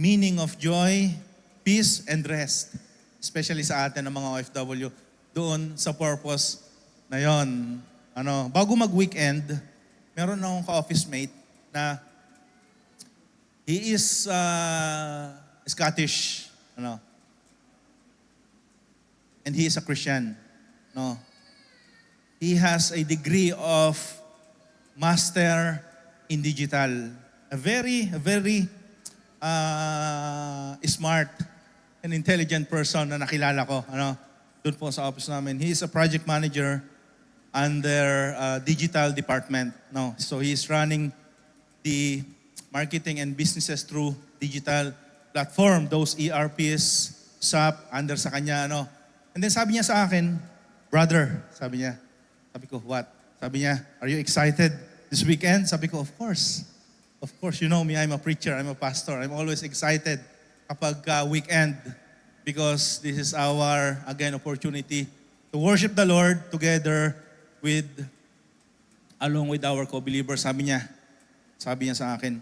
meaning of joy, peace, and rest. Especially sa atin ng mga OFW. Doon sa purpose na yon. Bago mag-weekend, meron akong ka-office mate na he is Scottish. And he is a Christian. He has a degree of master in digital. A very smart and intelligent person na nakilala ko. Doon po sa office namin. He is a project manager under digital department. So he is running the marketing and businesses through digital platform. Those ERPs, SAP, under sa kanya. And then sabi niya sa akin, brother, sabi niya. Sabi ko, what? Sabi niya, are you excited this weekend? Sabi ko, of course. Of course, you know me, I'm a preacher, I'm a pastor. I'm always excited kapag weekend because this is our, again, opportunity to worship the Lord together along with our co-believers. Sabi niya sa akin,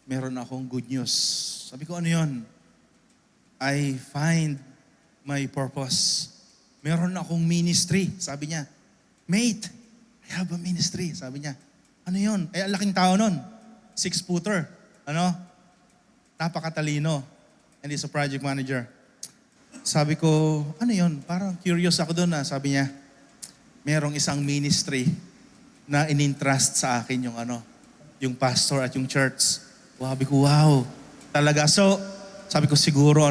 meron akong good news. Sabi ko, ano yun? I find my purpose. Meron akong ministry. Sabi niya, mate, I have a ministry. Sabi niya, ano yun? Ang laking tao nun. 6-footer. Napakatalino. And he's a project manager. Sabi ko, ano yun? Parang curious ako doon. Sabi niya, merong isang ministry na in-entrust sa akin yung pastor at yung church. Sabi ko, wow. Talaga. So, sabi ko, siguro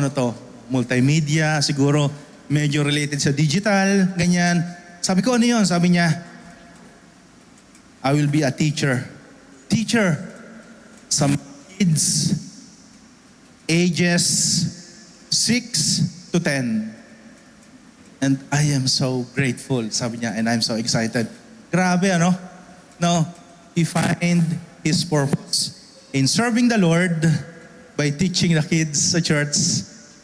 multimedia, siguro medyo related sa digital, ganyan. Sabi ko, ano yun? Sabi niya, I will be a teacher. Teacher. Some kids, ages 6 to 10. And I am so grateful, sabi niya, and I'm so excited. Grabe, No, he find his purpose in serving the Lord by teaching the kids sa church,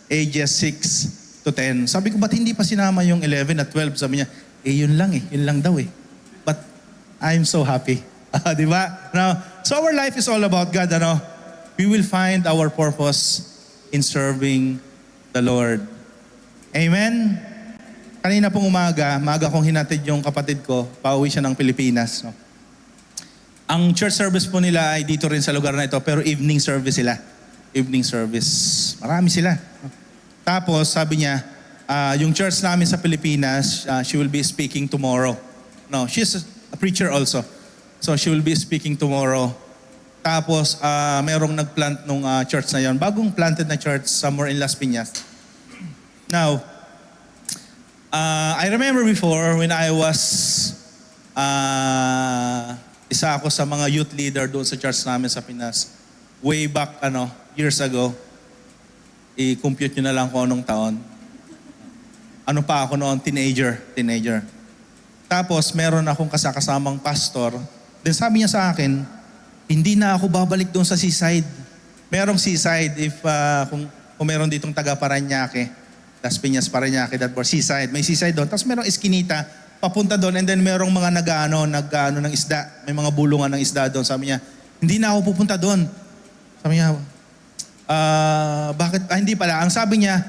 ages 6 to 10. Sabi ko, ba't hindi pa sinama yung 11 at 12? Sabi niya, yun lang daw eh. But I'm so happy. Di ba? So our life is all about God, We will find our purpose in serving the Lord. Amen? Kanina pong maaga kong hinatid yung kapatid ko, pauwi siya ng Pilipinas. Ang church service po nila ay dito rin sa lugar na ito, pero evening service sila. Evening service. Marami sila. Tapos sabi niya, yung church namin sa Pilipinas, she will be speaking tomorrow. She's a preacher also. So she will be speaking tomorrow. Tapos merong nagplant nung church na yon, bagong planted na church somewhere in Las Piñas. Now, I remember before when I was isa ako sa mga youth leader doon sa church namin sa Pinas. Way back years ago. I-compute nyo na lang kung anong taon. Ano pa ako noon? Teenager. Tapos meron akong kasamang pastor. Then sabi niya sa akin, hindi na ako babalik doon sa seaside. Merong seaside kung meron ditong taga Parañaque, Las Piñas, Parañaque, that for seaside. May seaside doon. Tapos merong eskinita, papunta doon, and then merong mga nag-ano ng isda. May mga bulungan ng isda doon. Sabi niya, hindi na ako pupunta doon. Sabi niya, bakit? Hindi pala. Ang sabi niya,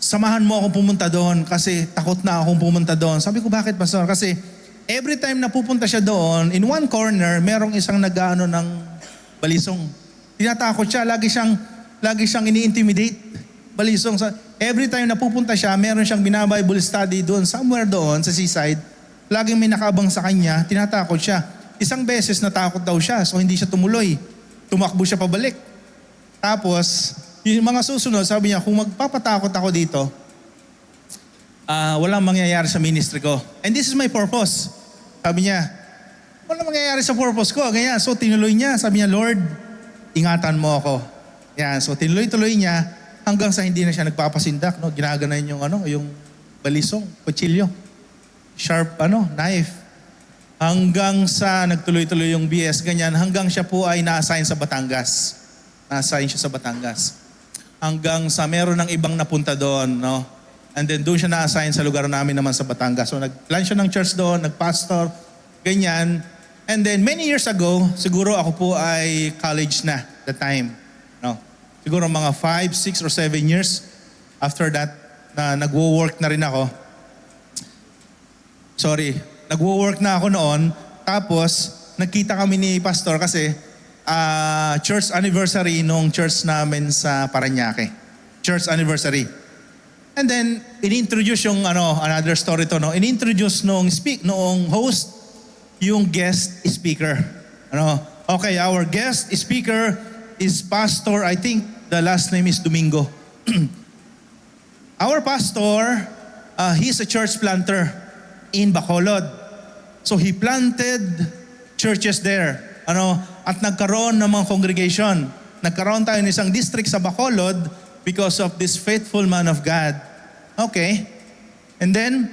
samahan mo akong pumunta doon kasi takot na akong pumunta doon. Sabi ko, bakit, Pastor? Kasi every time na pupunta siya doon, in one corner, merong isang nag-ano ng balisong. Tinatakot siya. Lagi siyang ini-intimidate. Balisong. Every time na pupunta siya, meron siyang binabible study doon, somewhere doon sa seaside. Laging may nakabang sa kanya, tinatakot siya. Isang beses natakot daw siya, so hindi siya tumuloy. Tumakbo siya pabalik. Tapos, yung mga susunod, sabi niya, kung magpapatakot ako dito, walang mangyayari sa ministry ko. And this is my purpose. Sabi niya, walang mangyayari sa purpose ko. Ganyan. So, tinuloy niya. Sabi niya, Lord, ingatan mo ako. Yan. So, tinuloy-tuloy niya hanggang sa hindi na siya nagpapasindak. Ginaganan yung balisong, kutsilyo. Sharp, knife. Hanggang sa nagtuloy-tuloy yung BS, ganyan. Hanggang siya po ay na-assign sa Batangas. Na-assign siya sa Batangas. Hanggang sa meron ng ibang napunta doon, And then doon siya na-assign sa lugar namin naman sa Batangas. So nag-plan siya ng church doon, nag-pastor, ganyan. And then many years ago, siguro ako po ay college na the time. siguro mga 5, 6, or 7 years after that na nagwo-work na rin ako. Nagwo-work na ako noon. Tapos, nagkita kami ni Pastor kasi church anniversary nung church namin sa Parañaque. Church anniversary. And then, in-introduce yung another story to, no? In-introduce noong host yung guest speaker. Okay, our guest speaker is Pastor, I think the last name is Domingo. Our pastor, he's a church planter in Bacolod. So he planted churches there. At nagkaroon ng mga congregation. Nagkaroon tayo ng isang district sa Bacolod because of this faithful man of God. Okay. And then,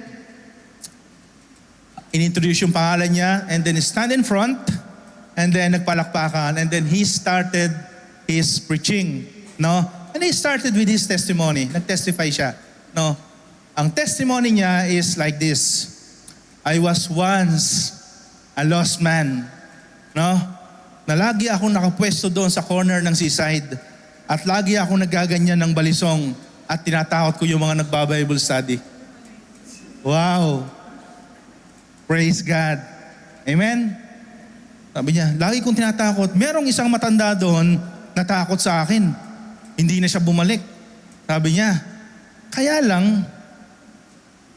inintroduce yung pangalan niya, and then stand in front, and then nagpalakpakan, and then he started his preaching, no? And he started with his testimony. Nag-testify siya, no? Ang testimony niya is like this: I was once a lost man, no? Na lagi akong nakapwesto doon sa corner ng seaside, at lagi akong nagaganyan ng balisong, at tinatakot ko yung mga nagba-Bible study. Wow! Praise God. Amen? Sabi niya, lagi kong tinatakot. Merong isang matanda doon natakot sa akin. Hindi na siya bumalik. Sabi niya, kaya lang,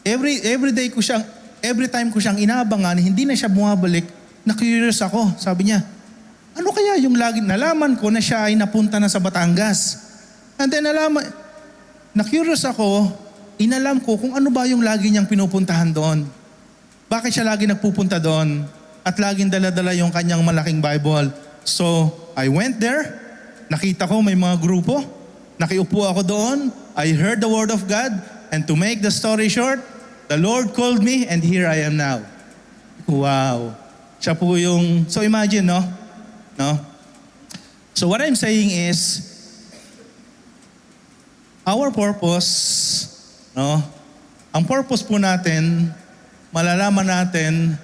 every time ko siyang inabangan, hindi na siya bumabalik, na-curious ako. Sabi niya, ano kaya yung lagi, nalaman ko na siya ay napunta na sa Batangas. And then na-curious ako, inalam ko kung ano ba yung lagi niyang pinupuntahan doon. Bakit siya lagi nagpupunta doon at laging dala-dala yung kanyang malaking Bible? So, I went there, nakita ko may mga grupo, nakiupo ako doon, I heard the Word of God, and to make the story short, the Lord called me and here I am now. Wow. Siya po yung, so imagine, no? So what I'm saying is, our purpose, no? Ang purpose po natin, malalaman natin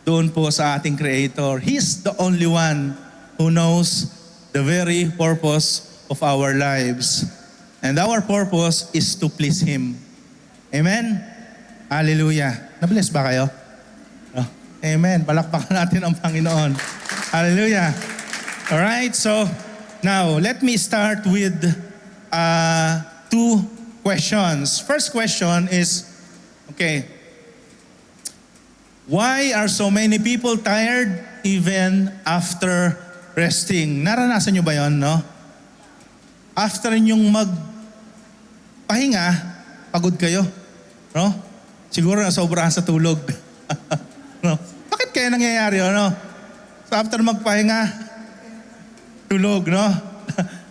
doon po sa ating Creator. He's the only one who knows the very purpose of our lives. And our purpose is to please Him. Amen? Hallelujah. Na-bless ba kayo? Oh, amen. Palakpakan natin ang Panginoon. Hallelujah. Alright, so now let me start with 2 questions. First question is, okay, why are so many people tired even after resting? Naranasan nyo ba yun, no? After nyong magpahinga, pagod kayo, no? Siguro nasobrahan sa tulog. No? Bakit kaya nangyayari yun, no? So after magpahinga, tulog, no?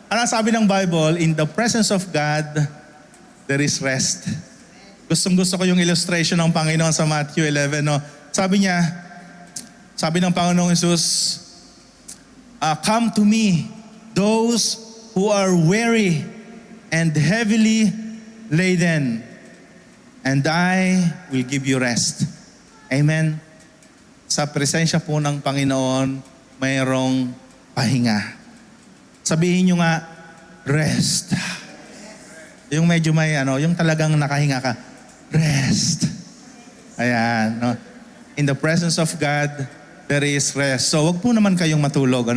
Ano sabi ng Bible? In the presence of God, there is rest. Gustong-gusto ko yung illustration ng Panginoon sa Matthew 11, no? Sabi niya, sabi ng Panginoong Jesus, come to me, those who are weary and heavily laden, and I will give you rest. Amen? Sa presensya po ng Panginoon, mayroong pahinga. Sabihin nyo nga, rest. Yung medyo may yung talagang nakahinga ka, rest. Ayan, no? In the presence of God, there is rest. So, wag po naman kayong matulog,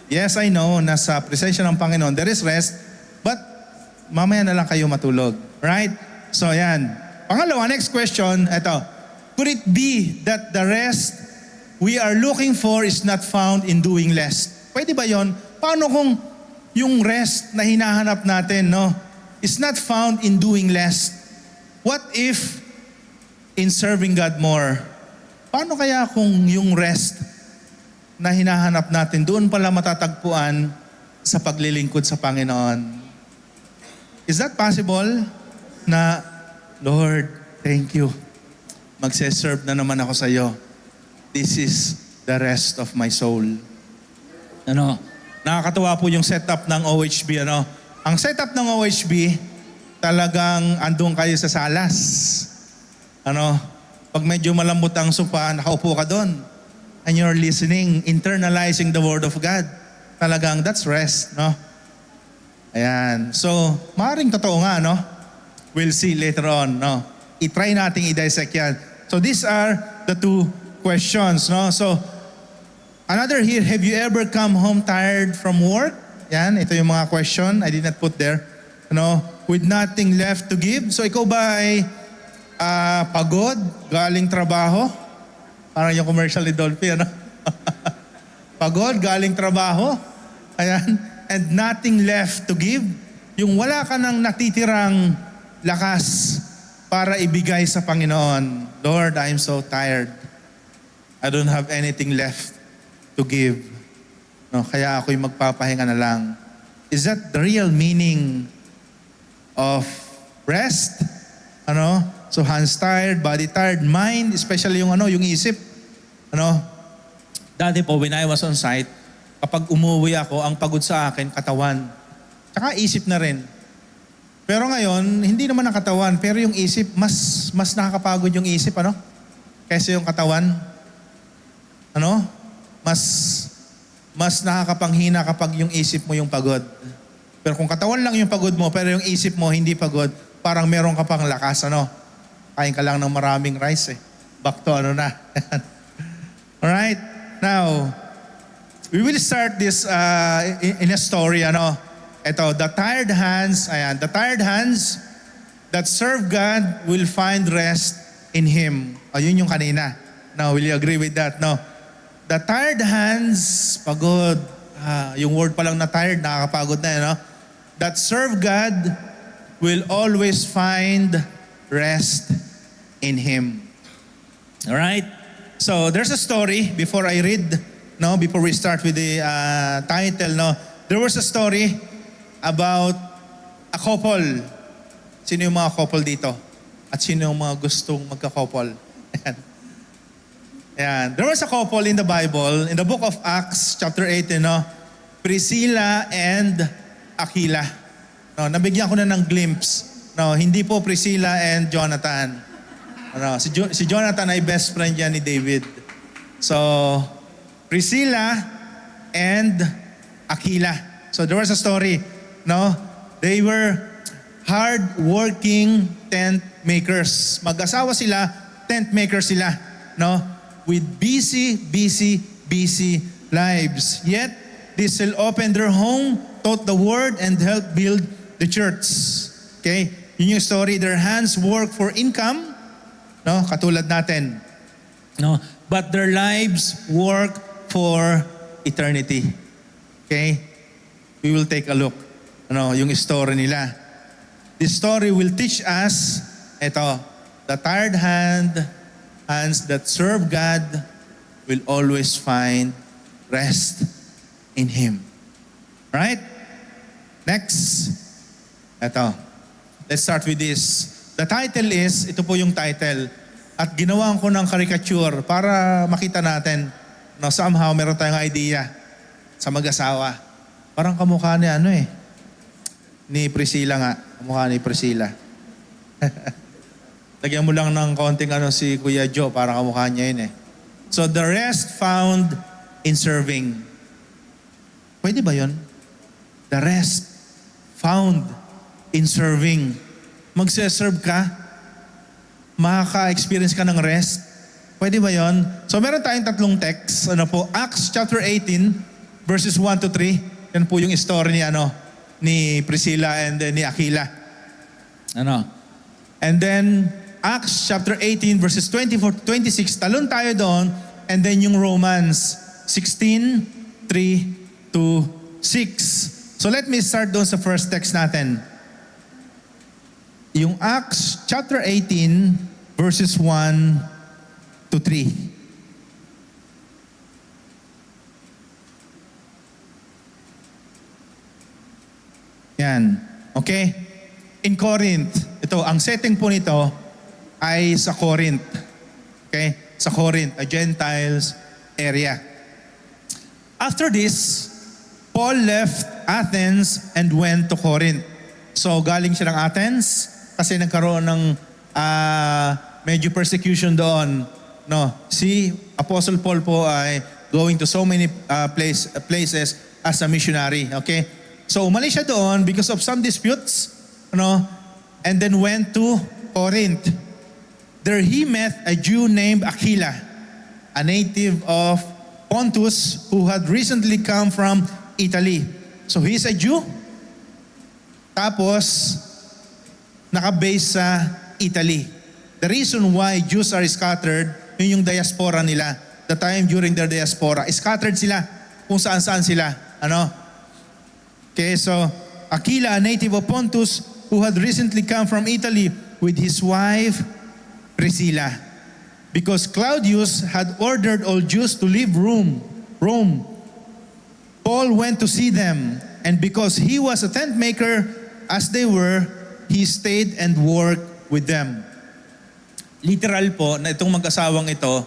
Yes, I know, nasa presensya ng Panginoon, there is rest, but mamaya na lang kayo matulog. Right? So, yan. Pangalawa, next question, eto. Could it be that the rest we are looking for is not found in doing less? Pwede ba yon? Paano kung yung rest na hinahanap natin, is not found in doing less? What if in serving God more? Paano kaya kung yung rest na hinahanap natin, doon pala matatagpuan sa paglilingkod sa Panginoon? Is that possible na, Lord, thank you. Magse-serve na naman ako sa iyo. This is the rest of my soul. Nakakatuwa po yung setup ng OHB, Ang setup ng OHB, talagang andun kayo sa salas. Pag medyo malambot ang sopa, nakaupo ka doon. And you're listening, internalizing the Word of God. Talagang, that's rest, Ayan. So, maaaring totoo nga, no? We'll see later on, no? I-try nating i-dissect yan. So, these are the two questions, no? So, another here, have you ever come home tired from work? Yan, ito yung mga question. I did not put there. No? With nothing left to give. So, ikaw ba ay pagod, galing trabaho? Parang yung commercial ni Dolphy, ano? Pagod, galing trabaho. Ayan. And nothing left to give. Yung wala ka nang natitirang lakas para ibigay sa Panginoon. Lord, I'm so tired. I don't have anything left to give. No, kaya ako'y magpapahinga na lang. Is that the real meaning of rest? Ano? So hands tired, body tired, mind, especially yung yung isip. Ano? Dati po, when I was on site, kapag umuwi ako, ang pagod sa akin, katawan. Tsaka isip na rin. Pero ngayon, hindi naman ang katawan, pero yung isip, mas nakakapagod yung isip, ano? Kaysa yung katawan. Ano? Mas nakakapanghina kapag yung isip mo yung pagod. Pero kung katawan lang yung pagod mo, pero yung isip mo hindi pagod, parang meron ka pang lakas, ano? Kain ka lang ng maraming rice, eh. Back to na. Alright? Now, we will start this in a story, ano? Ito, the tired hands, ayan, the tired hands that serve God will find rest in Him. Ayun yung kanina. Now, will you agree with that? No? The tired hands, pagod. Yung word pa lang na tired, nakakapagod na, no? That serve God will always find rest in Him. Alright? So, there's a story before I read, no? Before we start with the title, no? There was a story about a couple. Sino yung mga couple dito? At sino yung mga gustong magka-couple? Ayan. Ayan. There was a couple in the Bible, in the book of Acts, chapter 8, Priscilla and Aquila. No, nabigyan ko na ng glimpse. No, hindi po Priscilla and Jonathan. No, si Jonathan ay best friend yan ni David. So, Priscilla and Aquila. So, there was a story. No, they were hard-working tent makers. Mag-asawa sila, tent makers sila. No, with busy lives. Yet, they still opened their home, taught the word, and helped build the church. Okay? Yun yung story. Their hands work for income. No? Katulad natin. No? But their lives work for eternity. Okay? We will take a look. Ano, yung story nila. This story will teach us, the tired hands that serve God will always find rest in Him. Right? Next. Let's start with this. The title is, ito po yung title. At ginawan ko ng caricature para makita natin, no, somehow meron tayong idea sa mag-asawa. Parang kamukha ni ni Priscilla nga. Kamukha ni Priscilla. Lagyan mo lang ng konting si Kuya Joe, parang kamukha niya yun eh. So the rest found in serving. Pwede ba yun? The rest found in serving. Magse-serve ka, makaka-experience ka ng rest. Pwede ba yun? So meron tayong tatlong text. Acts chapter 18, verses 1 to 3. Yan po yung story ni Priscilla and ni Aquila. And then, Acts chapter 18, verses 24 to 26. Talon tayo doon. And then yung Romans 16, 3 to 6. So let me start doon sa first text natin. Yung Acts chapter 18, verses 1 to 3. Yan. Okay? In Corinth, ang setting po nito ay sa Corinth. Okay? Sa Corinth, a Gentiles area. After this, Paul left Athens and went to Corinth. So, galing siya ng Athens kasi nagkaroon ng medyo persecution doon. No, si Apostle Paul po ay going to so many places as a missionary. Okay? So umalis siya doon because of some disputes, and then went to Corinth. There he met a Jew named Aquila, a native of Pontus who had recently come from Italy. So he's a Jew, tapos naka-base sa Italy. The reason why Jews are scattered, yun yung diaspora nila. The time during their diaspora, scattered sila kung saan-saan sila. Okay, so Aquila, a native of Pontus, who had recently come from Italy with his wife Priscilla. Because Claudius had ordered all Jews to leave Rome, Paul went to see them, and because he was a tent maker as they were, he stayed and worked with them. Literal po na itong mag-asawang ito,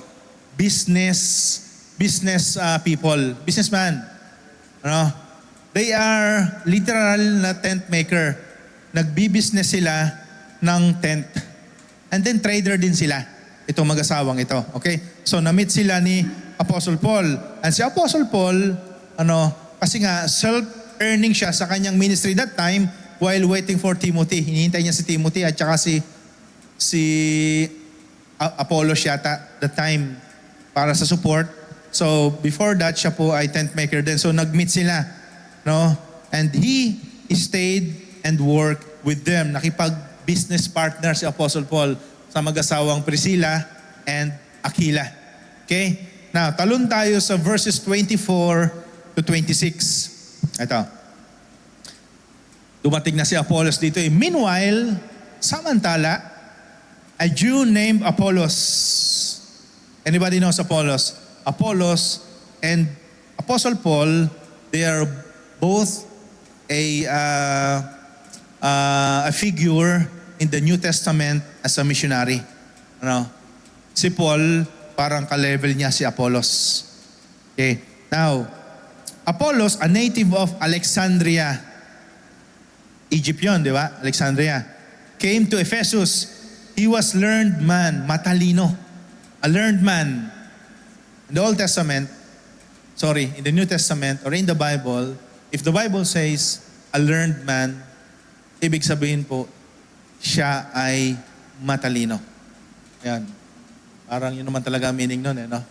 business people, businessman. They are literal na tent maker. Nagbi-business sila ng tent. And then trader din sila, itong mag-asawang ito. Okay? So na-meet sila ni Apostle Paul. And si Apostle Paul, kasi nga self-earning siya sa kanyang ministry that time while waiting for Timothy. Hinihintay niya si Timothy at saka si Apollos yata that time para sa support. So before that, siya po ay tent maker din. So nag-meet sila. And he stayed and worked with them. Nakipag-business partner si Apostle Paul sa mag-asawang Priscilla and Aquila. Okay? Now, talon tayo sa verses 24 to 26. Ito. Dumating na si Apollos dito. Meanwhile, samantala, a Jew named Apollos. Anybody knows Apollos? Apollos and Apostle Paul, they are both a figure in the New Testament as a missionary. Si Paul, parang ka-level niya si Apollos. Okay. Now, Apollos, a native of Alexandria, Egypt yun, di ba? Alexandria. Came to Ephesus. He was learned man, matalino. A learned man. In the Old Testament, in the New Testament or in the Bible, if the Bible says a learned man, ibig sabihin po, siya ay matalino. Yan. Parang yun naman talaga meaning nun no?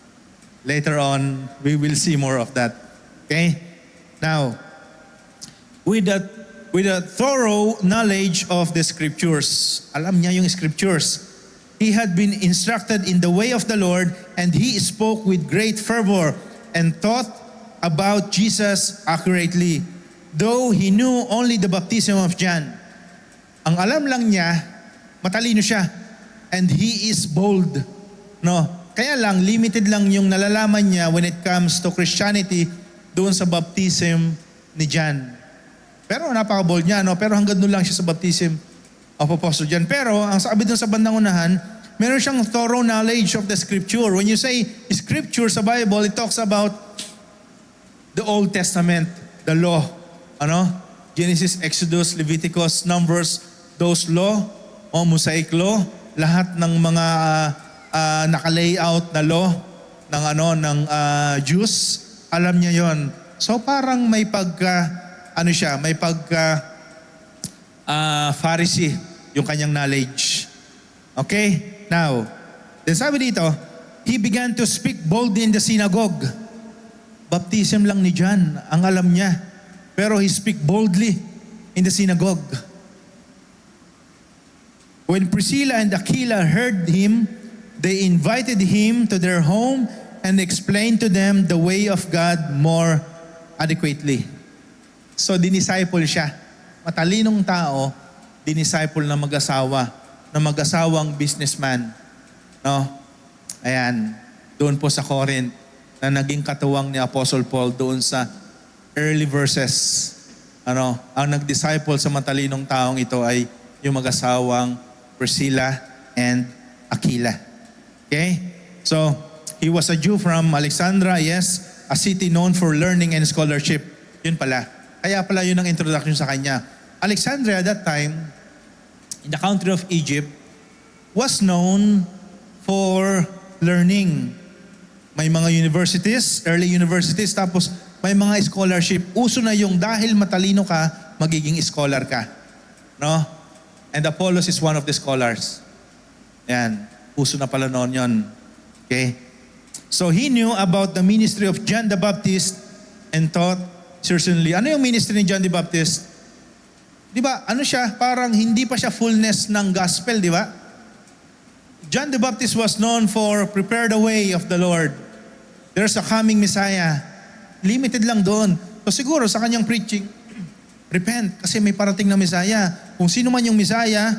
Later on, we will see more of that. Okay? Now, with a thorough knowledge of the scriptures, alam niya yung scriptures, he had been instructed in the way of the Lord, and he spoke with great fervor and taught about Jesus accurately, though he knew only the baptism of John. Ang alam lang niya, matalino siya, and he is bold. Kaya lang, limited lang yung nalalaman niya when it comes to Christianity doon sa baptism ni John. Pero napaka-bold niya, pero hanggang doon lang siya sa baptism of Apostle John. Pero ang sabi doon sa bandang unahan, meron siyang thorough knowledge of the scripture. When you say scripture sa Bible, it talks about the Old Testament, the law. Genesis, Exodus, Leviticus, Numbers, those law, Mosaic law, lahat ng mga naka-layout na law ng Jews, alam niya yon. So parang may Pharisee yung kanyang knowledge. Okay? Now, then sabi dito, he began to speak boldly in the synagogue. Baptism lang ni John ang alam niya. Pero he speak boldly in the synagogue. When Priscilla and Aquila heard him, they invited him to their home and explained to them the way of God more adequately. So, dinisciple siya. Matalinong tao, dinisciple na mag-asawang businessman. Ayan, doon po sa Corinth, na naging katuwang ni Apostle Paul doon sa early verses. Ang nag-disciple sa matalinong taong ito ay yung mag-asawang Priscilla and Aquila. Okay? So, he was a Jew from Alexandria, yes, a city known for learning and scholarship. Yun pala. Kaya pala yun ang introduction sa kanya. Alexandria at that time, in the country of Egypt, was known for learning. May mga universities, early universities, tapos may mga scholarship. Uso na yung dahil matalino ka, magiging scholar ka. No? And Apollos is one of the scholars. Yan. Uso na pala noon yun. Okay? So he knew about the ministry of John the Baptist and thought, certainly, ano yung ministry ni John the Baptist? Di ba? Ano siya? Parang hindi pa siya fullness ng gospel, di ba? John the Baptist was known for prepare the way of the Lord. There's a coming Messiah. Limited lang doon. So siguro sa kanyang preaching, repent kasi may parating na Messiah. Kung sino man yung Messiah,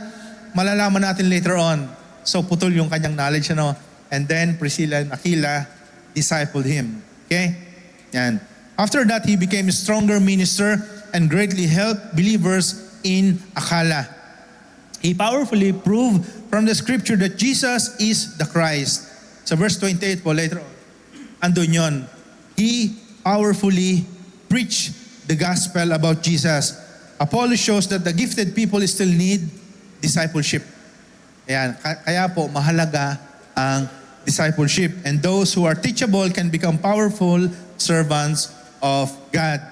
malalaman natin later on. So putol yung kanyang knowledge, ano? And then Priscilla and Aquila discipled him. Okay? Yan. After that, he became a stronger minister and greatly helped believers in Akala. He powerfully proved from the scripture that Jesus is the Christ. Sa verse 28 po, later on, andun yun. He powerfully preached the gospel about Jesus. Apollos shows that the gifted people still need discipleship. Ayan. Kaya po, mahalaga ang discipleship. And those who are teachable can become powerful servants of God.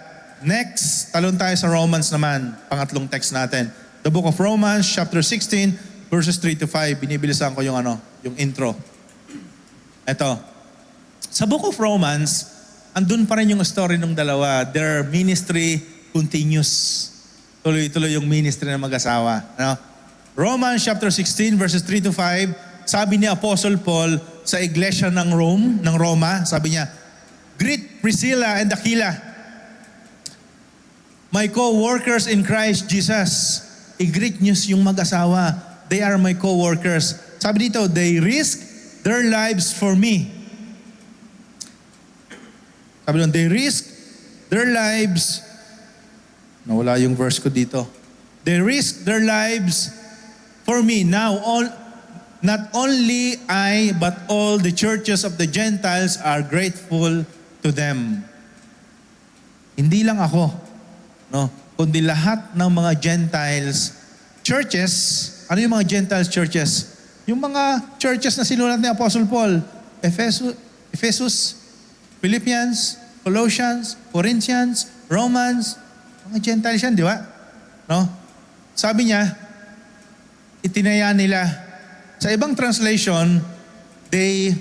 Next, talon tayo sa Romans naman, pangatlong text natin. The book of Romans, chapter 16, verses 3 to 5. Binibilisan ko yung yung intro. Ito. Sa book of Romans, andun pa rin yung story ng dalawa. Their ministry continues. Tuloy-tuloy yung ministry ng mag-asawa. Romans chapter 16, verses 3 to 5, sabi ni Apostle Paul sa iglesia ng Roma, sabi niya, greet Priscilla and Aquila, my co-workers in Christ Jesus. I-greet niyo yung mag-asawa. They are my co-workers. Sabi dito, they risk their lives for me. Sabi doon, they risk their lives. Nawala yung verse ko dito. They risk their lives for me. Now, not only I, but all the churches of the Gentiles are grateful to them. Hindi lang ako, no? Kundi lahat ng mga Gentiles churches. Ano yung mga Gentiles churches? Yung mga churches na sinulat ni Apostle Paul. Ephesus, Philippians, Colossians, Corinthians, Romans, mga Gentiles yan, di ba? No? Sabi niya, itinaya nila. Sa ibang translation, they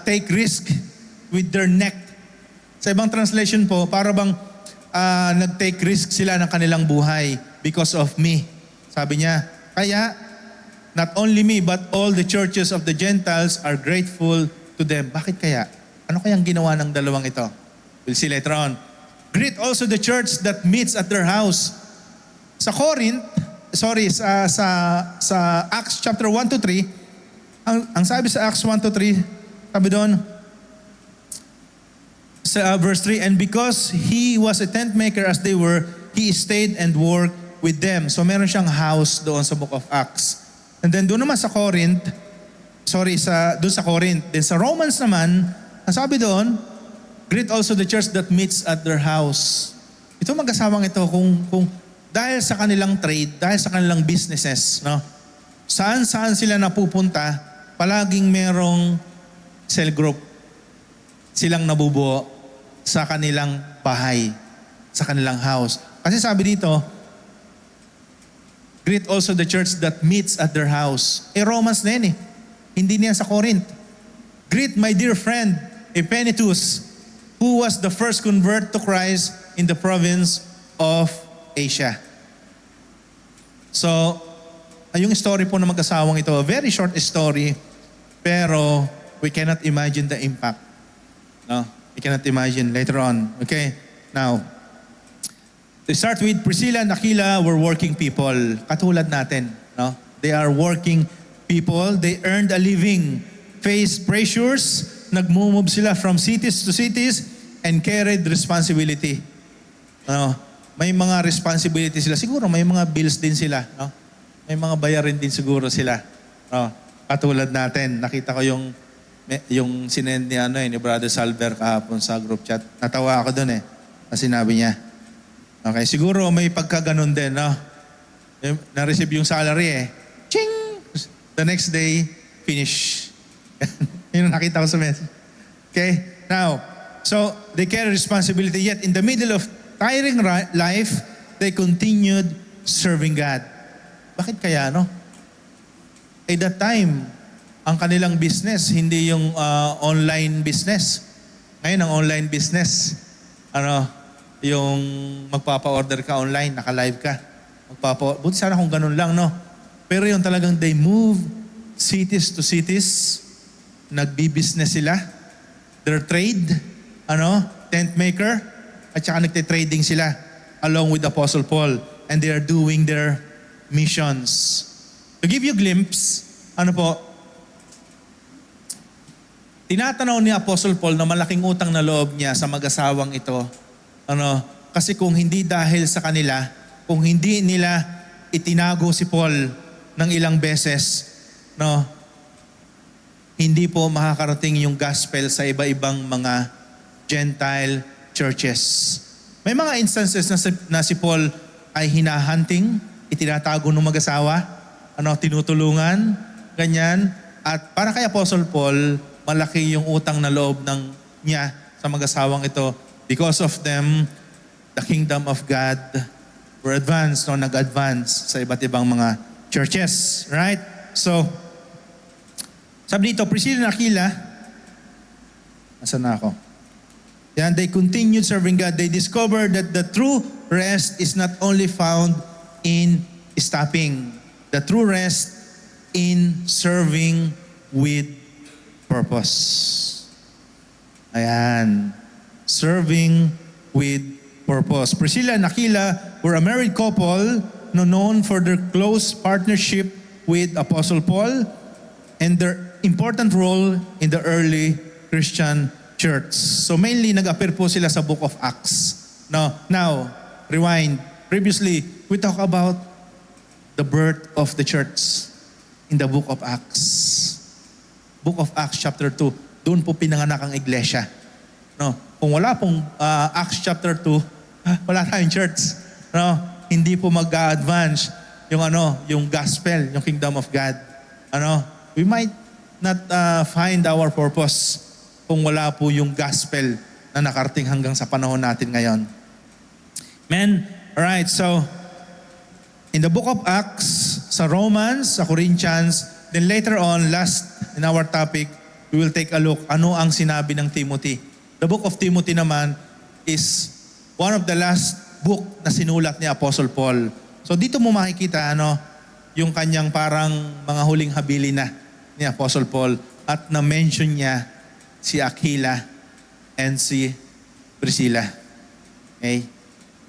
take risk with their neck. Sa ibang translation po, para bang nag-take risk sila ng kanilang buhay because of me. Sabi niya, kaya, not only me, but all the churches of the Gentiles are grateful to them. Bakit kaya? Ano kayang ginawa ng dalawang ito? We'll see later on. Greet also the church that meets at their house. Sa Acts chapter 1 to 3, ang sabi sa Acts 1 to 3, sabi doon, sa verse 3, and because he was a tent maker as they were, he stayed and worked with them. So meron siyang house doon sa book of Acts. And then doon naman sa Corinth, doon sa Corinth. Then sa Romans naman, ang sabi doon, greet also the church that meets at their house. Ito mag-asawang ito kung dahil sa kanilang trade, dahil sa kanilang businesses, no? Saan sila napupunta, palaging merong cell group silang nabubuo sa kanilang bahay, sa kanilang house. Kasi sabi dito, greet also the church that meets at their house. Romans na yan eh. Hindi niya sa Corinth. Greet my dear friend, Epaenetus, who was the first convert to Christ in the province of Asia. So, yung story po ng mag-asawang ito, a very short story, pero we cannot imagine the impact. No? We cannot imagine later on. Okay? Now, to start with, Priscilla and Aquila were working people. Katulad natin. No? They are working people. They earned a living, faced pressures, nag-move sila from cities to cities, and carried responsibility. No? May mga responsibility sila. Siguro may mga bills din sila. No? May mga bayarin din siguro sila. No? Katulad natin. Nakita ko yung sinend ni Brother Salver kahapon sa group chat. Natawa ako doon eh. Na sinabi niya. Okay, siguro may pagkaganon din, no? Na-receive yung salary eh. Ching! The next day, finish. Yun ang nakita ko sa message. Okay? Now, So, they carry responsibility, yet in the middle of tiring life, they continued serving God. Bakit kaya, no? At that time, ang kanilang business, hindi yung online business. Ngayon, ang online business, yung magpapa-order ka online, naka-live ka. Buti sana kung ganun lang, no? Pero yung talagang they move cities to cities, nagbi-business sila, their trade, tent maker, at saka nagte-trading sila along with Apostle Paul, and they are doing their missions. To give you a glimpse, tinatanaw ni Apostle Paul na malaking utang na loob niya sa mag-asawang ito. Kasi kung hindi dahil sa kanila, kung hindi nila itinago si Paul ng ilang beses, hindi po makakarating yung gospel sa iba-ibang mga Gentile churches. May mga instances na si Paul ay hinahunting, itinatago ng mag-asawa, tinutulungan, ganyan. At para kay Apostle Paul, malaki yung utang na loob niya sa mag-asawang ito. Because of them, the kingdom of God were advanced, nag-advance sa iba't ibang mga churches. Right? So, sabi dito, Priscilla and Aquila, asan na ako? Yan, they continued serving God. They discovered that the true rest is not only found in stopping. The true rest in serving with purpose. Ayan. Serving with purpose. Priscilla and Aquila were a married couple known for their close partnership with Apostle Paul and their important role in the early Christian church. So mainly nag-appear po sila sa Book of Acts. Now, rewind. Previously, we talked about the birth of the church in the Book of Acts. Book of Acts chapter 2. Doon po pinanganak ang iglesia. Kung wala pong Acts chapter 2, wala tayong church. Hindi po mag-advance yung gospel, yung kingdom of God. We might not find our purpose kung wala po yung gospel na nakarating hanggang sa panahon natin ngayon. Men, alright, so in the Book of Acts, sa Romans, sa Corinthians, then later on, last in our topic, we will take a look ano ang sinabi ng Timothy. The Book of Timothy naman is one of the last book na sinulat ni Apostle Paul. So dito mo makikita yung kanyang parang mga huling habili na ni Apostle Paul at na-mention niya si Aquila and si Priscilla. Okay?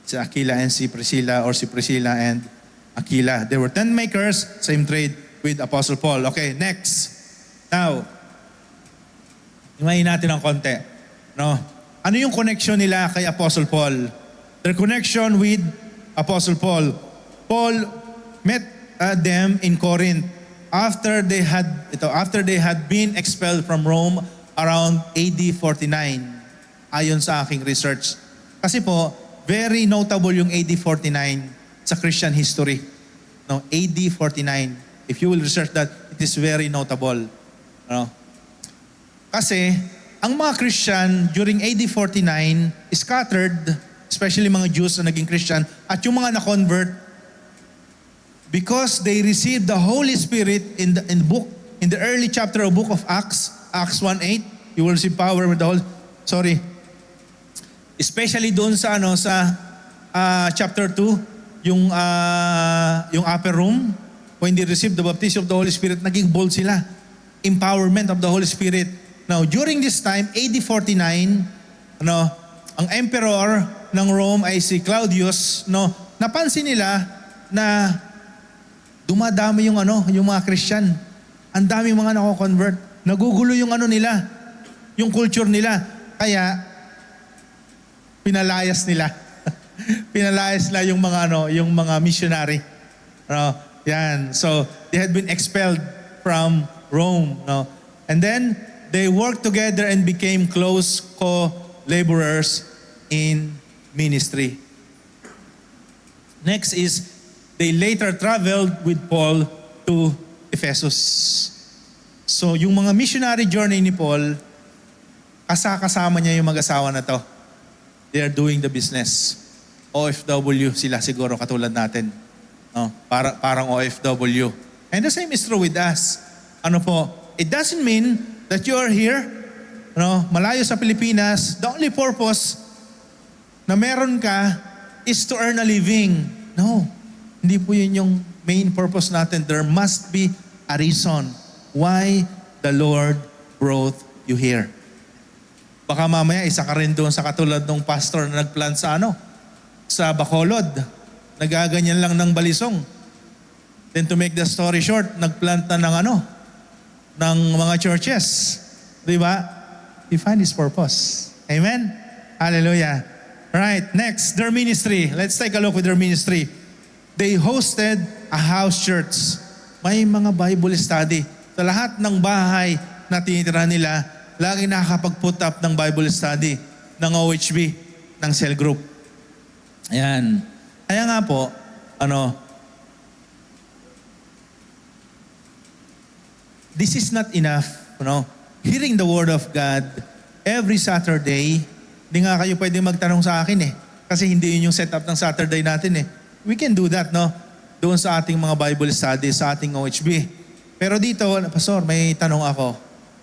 Si Aquila and si Priscilla, or si Priscilla and Aquila. They were tent makers, same trade with Apostle Paul. Okay, next. Now, imahin natin ng konti. Ano yung connection nila kay Apostle Paul? Their connection with Apostle Paul. Paul met them in Corinth after they had been expelled from Rome around AD 49, ayon sa aking research. Kasi po, very notable yung AD 49 sa Christian history. AD 49. If you will research that, it is very notable. Kasi, ang mga Christian during AD 49 scattered, especially mga Jews na naging Christian, at yung mga na-convert, because they received the Holy Spirit in the early chapter of Book of Acts 1:8, you will receive power with the Holy. Especially doon sa chapter 2, yung upper room, when they received the baptism of the Holy Spirit, naging bold sila. Empowerment of the Holy Spirit. Now, during this time, AD 49, ang emperor ng Rome ay si Claudius, napansin nila na dumadami yung mga Christian. Ang daming mga nako-convert. Nagugulo yung nila, yung culture nila. Kaya pinalayas nila. Pinalayas nila yung mga missionary. Yan. So they had been expelled from Rome, And then they worked together and became close co-laborers in ministry. Next is they later traveled with Paul to Ephesus. So yung mga missionary journey ni Paul, kasama niya yung mag-asawa na to. They are doing the business. OFW sila siguro katulad natin. No? Parang OFW. And the same is true with us. Ano po? It doesn't mean that you are here, no, malayo sa Pilipinas. The only purpose na meron ka is to earn a living. No. Hindi po yun yung main purpose natin. There must be a reason why the Lord brought you here. Baka mamaya isa ka rin doon sa katulad ng pastor na nagplant sa Bacolod. Nagaganyan lang ng balisong. Then to make the story short, nagplant na ng mga churches. Di ba? He find his purpose. Amen? Hallelujah. Right, next, their ministry. Let's take a look with their ministry. They hosted a house church. May mga Bible study. Sa lahat ng bahay na tinitira nila, lagi nakakapag-put up ng Bible study, ng OHB, ng cell group. Ayan. Kaya nga po, this is not enough, hearing the Word of God every Saturday. Hindi nga kayo pwede magtanong sa akin kasi hindi yun yung setup ng Saturday natin We can do that, doon sa ating mga Bible study, sa ating OHB. Pero dito, Pastor, may tanong ako.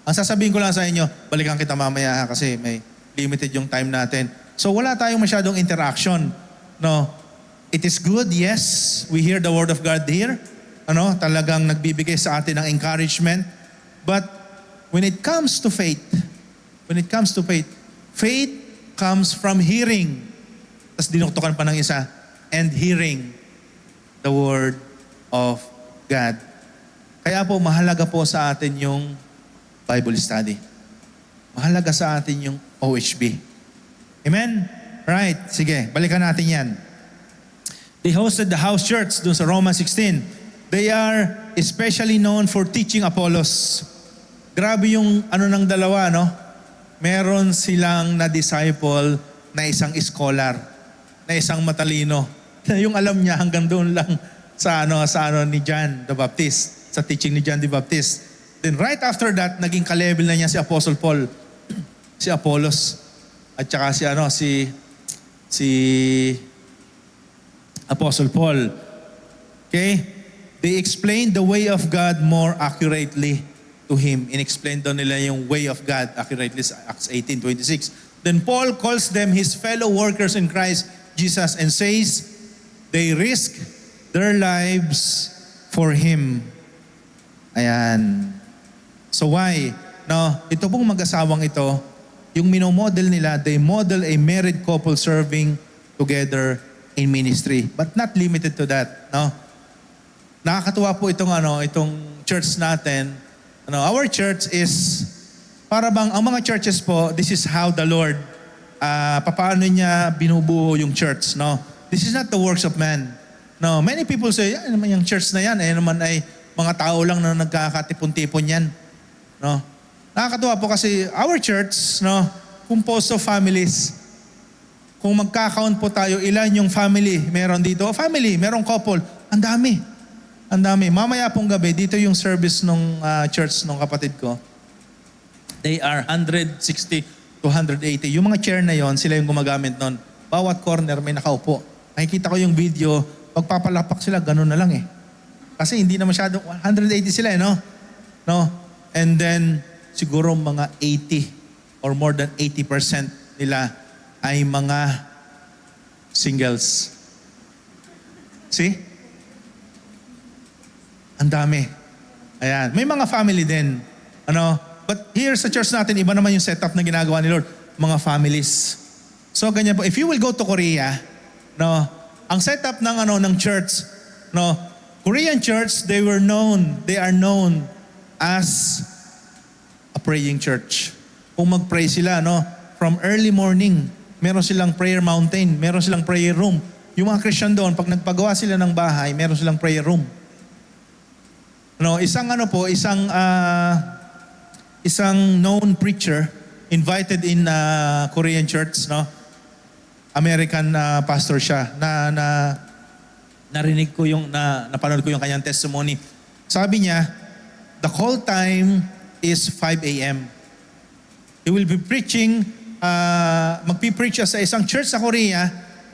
Ang sasabihin ko lang sa inyo, balikan kita mamaya kasi may limited yung time natin. So wala tayong masyadong interaction. It is good, yes, we hear the Word of God here. Talagang nagbibigay sa atin ng encouragement. But when it comes to faith, faith comes from hearing. Tapos dinuktukan pa ng isa, and hearing the Word of God. Kaya po, mahalaga po sa atin yung Bible study. Mahalaga sa atin yung OHB. Amen? Right, sige, balikan natin yan. They hosted the house church dun sa Romans 16. They are especially known for teaching Apollos. Grabe yung ng dalawa, Meron silang na-disciple na isang scholar, na isang matalino. Yung alam niya hanggang doon lang sa ni John the Baptist, sa teaching ni John the Baptist. Then right after that, naging ka-level na niya si Apostle Paul, si Apollos, at saka si Apostle Paul. Okay? They explained the way of God more accurately to him. In-explain daw nila yung way of God accurately sa Acts 18:26. Then Paul calls them his fellow workers in Christ Jesus and says, they risk their lives for Him. Ayan. So why? Ito pong mag-asawang ito, yung minomodel nila, they model a married couple serving together in ministry. But not limited to that. Nakakatuwa po itong church natin. Our church is, para bang, ang mga churches po, this is how the Lord, paano niya binubuo yung church. This is not the works of man. Many people say, naman yung church na yan, naman ay mga tao lang na nagkakatipon-tipon yan. Nakakatuwa po kasi our church, composed of families. Kung magkakount po tayo, ilan yung family meron dito? Family, merong couple. Ang dami. Ang dami. Mamaya pong gabi, dito yung service ng church ng kapatid ko. They are 160 to 180. Yung mga chair na yon, sila yung gumagamit nun. Bawat corner may nakaupo. Nakikita ko yung video, pagpapalapak sila, ganun na lang Kasi hindi na masyadong, 180 sila And then, siguro mga 80 or more than 80% nila ay mga singles. See? Ang dami. Ayan. May mga family din. But here sa church natin, iba naman yung setup na ginagawa ni Lord. Mga families. So, ganyan po. If you will go to Korea, ang setup ng church, Korean church, they are known as a praying church. Kung mag-pray sila, from early morning, meron silang prayer mountain, meron silang prayer room. Yung mga Christian doon, pag nagpagawa sila ng bahay, meron silang prayer room. Isang known preacher invited in Korean church, American pastor siya, narinig ko napanood ko yung kanyang testimony. Sabi niya, the call time is 5 a.m. He will be preaching, magpipreach siya sa isang church sa Korea,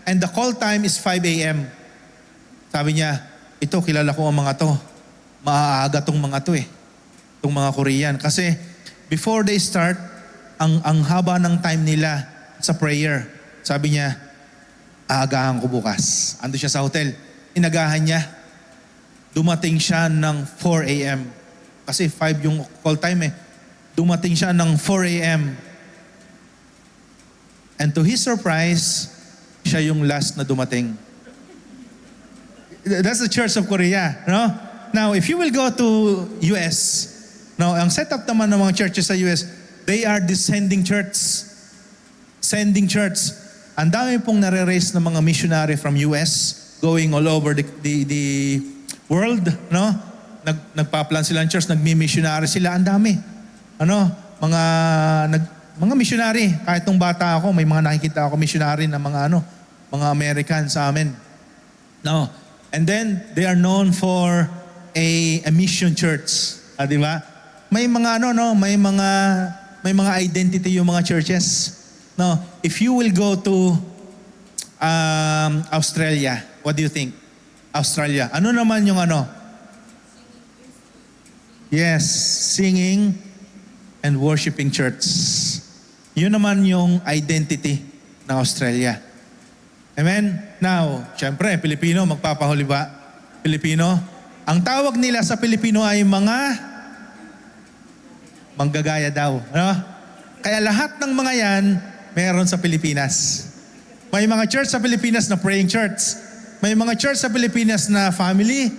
and the call time is 5 a.m. Sabi niya, ito, kilala ko ang mga to. Maaaga tong mga to eh. Itong mga Korean. Kasi before they start, ang haba ng time nila sa prayer. Sabi niya, aagahan ko bukas. Ando siya sa hotel. Inagahan niya. Dumating siya ng 4 a.m. Kasi 5 yung call time eh. Dumating siya ng 4 a.m. And to his surprise, siya yung last na dumating. That's the Church of Korea, no? Now, if you will go to US, no, ang setup naman ng mga churches sa US, they are descending church. Sending church. Ang dami pong nare-raise ng mga missionary from US going all over the world, no? Nagpa-plan sila ng church, nagmi-missionary sila, ang dami. Ano, mga missionary, kahit nung bata ako, may mga nakikita ako missionary na mga American sa amin. No. And then they are known for a mission church. Di ba? May mga may mga identity yung mga churches. No, if you will go to Australia, what do you think? Australia. Ano naman yung Yes, singing and worshiping church. Yun naman yung identity ng Australia. Amen? Now, syempre, Pilipino, magpapahuli ba? Pilipino. Ang tawag nila sa Pilipino ay mga manggagaya daw. Ano? Kaya lahat ng mga yan, meron sa Pilipinas. May mga church sa Pilipinas na praying church. May mga church sa Pilipinas na family,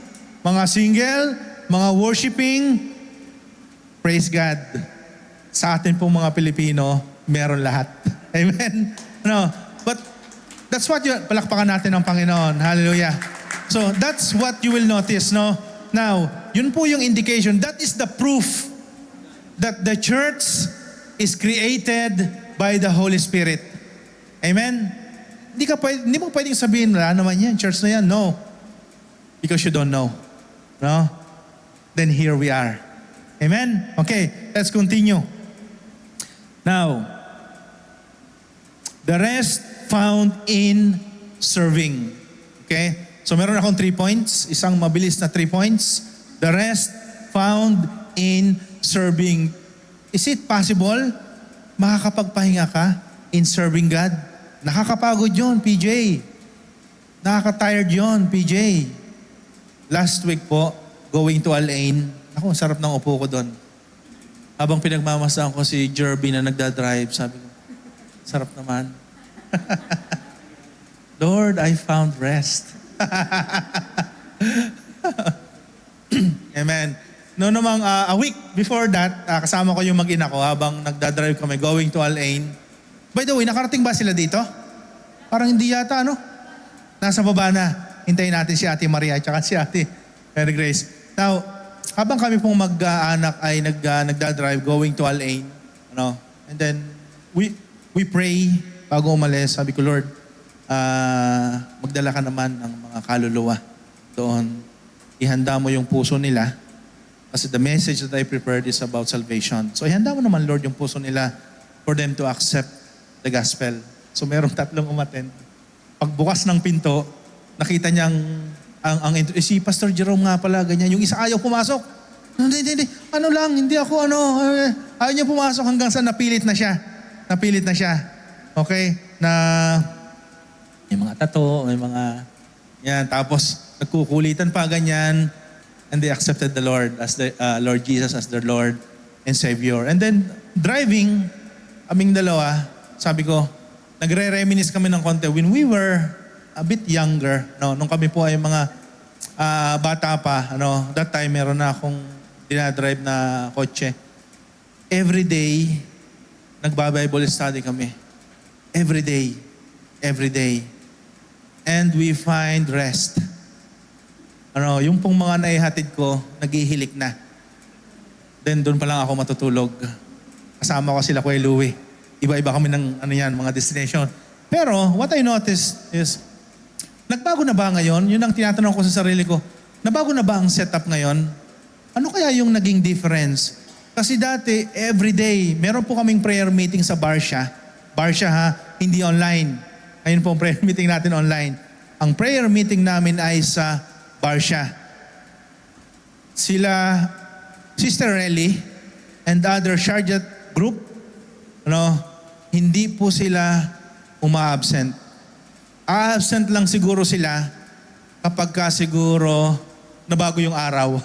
mga single, mga worshiping. Praise God. Sa atin pong mga Pilipino, meron lahat. Amen? No, but that's what palakpakan natin ng Panginoon. Hallelujah. So that's what you will notice, no? Now, yun po yung indication. That is the proof that the church is created by the Holy Spirit. Amen? Hindi mo pwedeng sabihin, wala naman yan, church na yan. No. Because you don't know. No? Then here we are. Amen? Okay, let's continue. Now, the rest found in serving. Okay? So meron akong 3 points. Isang mabilis na 3 points. The rest found in serving. Is it possible makakapagpahinga ka in serving God? Nakakapagod yun, PJ. Nakaka-tired yun, PJ. Last week po, going to Al-Ain. Ako, sarap ng upo ko doon. Habang pinagmamasahan ko si Jerby na nagdadrive, sabi ko, sarap naman. Lord, I found rest. Amen. No namang a week before that, kasama ko yung mag-ina ko habang nagdadrive kami going to Al-Ain. By the way, nakarating ba sila dito? Parang hindi yata, Nasa baba na. Hintayin natin si Ate Maria at si Ate Mary Grace. Now, habang kami pong mag-anak ay nagdadrive going to Al-Ain, and then we pray bago umalis. Sabi ko, Lord, magdala ka naman ng mga kaluluwa doon. Ihanda mo yung puso nila. Kasi the message that I prepared is about salvation. So ihanda mo naman, Lord, yung puso nila for them to accept the gospel. So merong 3 umattend. Pagbukas ng pinto, nakita niyang si Pastor Jerome nga pala, ganyan. Yung isa ayaw pumasok. Hindi. Hindi ako ayaw niya pumasok hanggang sa napilit na siya. Okay? Na may mga tato, may mga yan. Tapos nagkukulitan pa ganyan. And they accepted the Lord as the Lord Jesus as their Lord and Savior. And then driving, aming dalawa, sabi ko, nagre-reminisce kami ng konti. When we were a bit younger, nung kami po ay mga bata pa, that time meron na akong dinadrive na kotse. Every day, nagba-Bible study kami. Every day. And we find rest. Yung pong mga naihatid ko, naghihilik na. Then doon pa lang ako matutulog. Kasama ko sila Kuya Louie. Iba-iba kami ng mga destination. Pero what I noticed is, nagbago na ba ngayon? Yun ang tinatanong ko sa sarili ko. Nabago na ba ang setup ngayon? Ano kaya yung naging difference Kasi dati, every day, meron po kaming prayer meeting sa Barsha. Barsha ha, hindi online. Ngayon po ang prayer meeting natin online. Ang prayer meeting namin ay sa Barsha. Sila, Sister Relly, and other Sharjah group, hindi po sila uma-absent. A-absent lang siguro sila kapag ka siguro nabago yung araw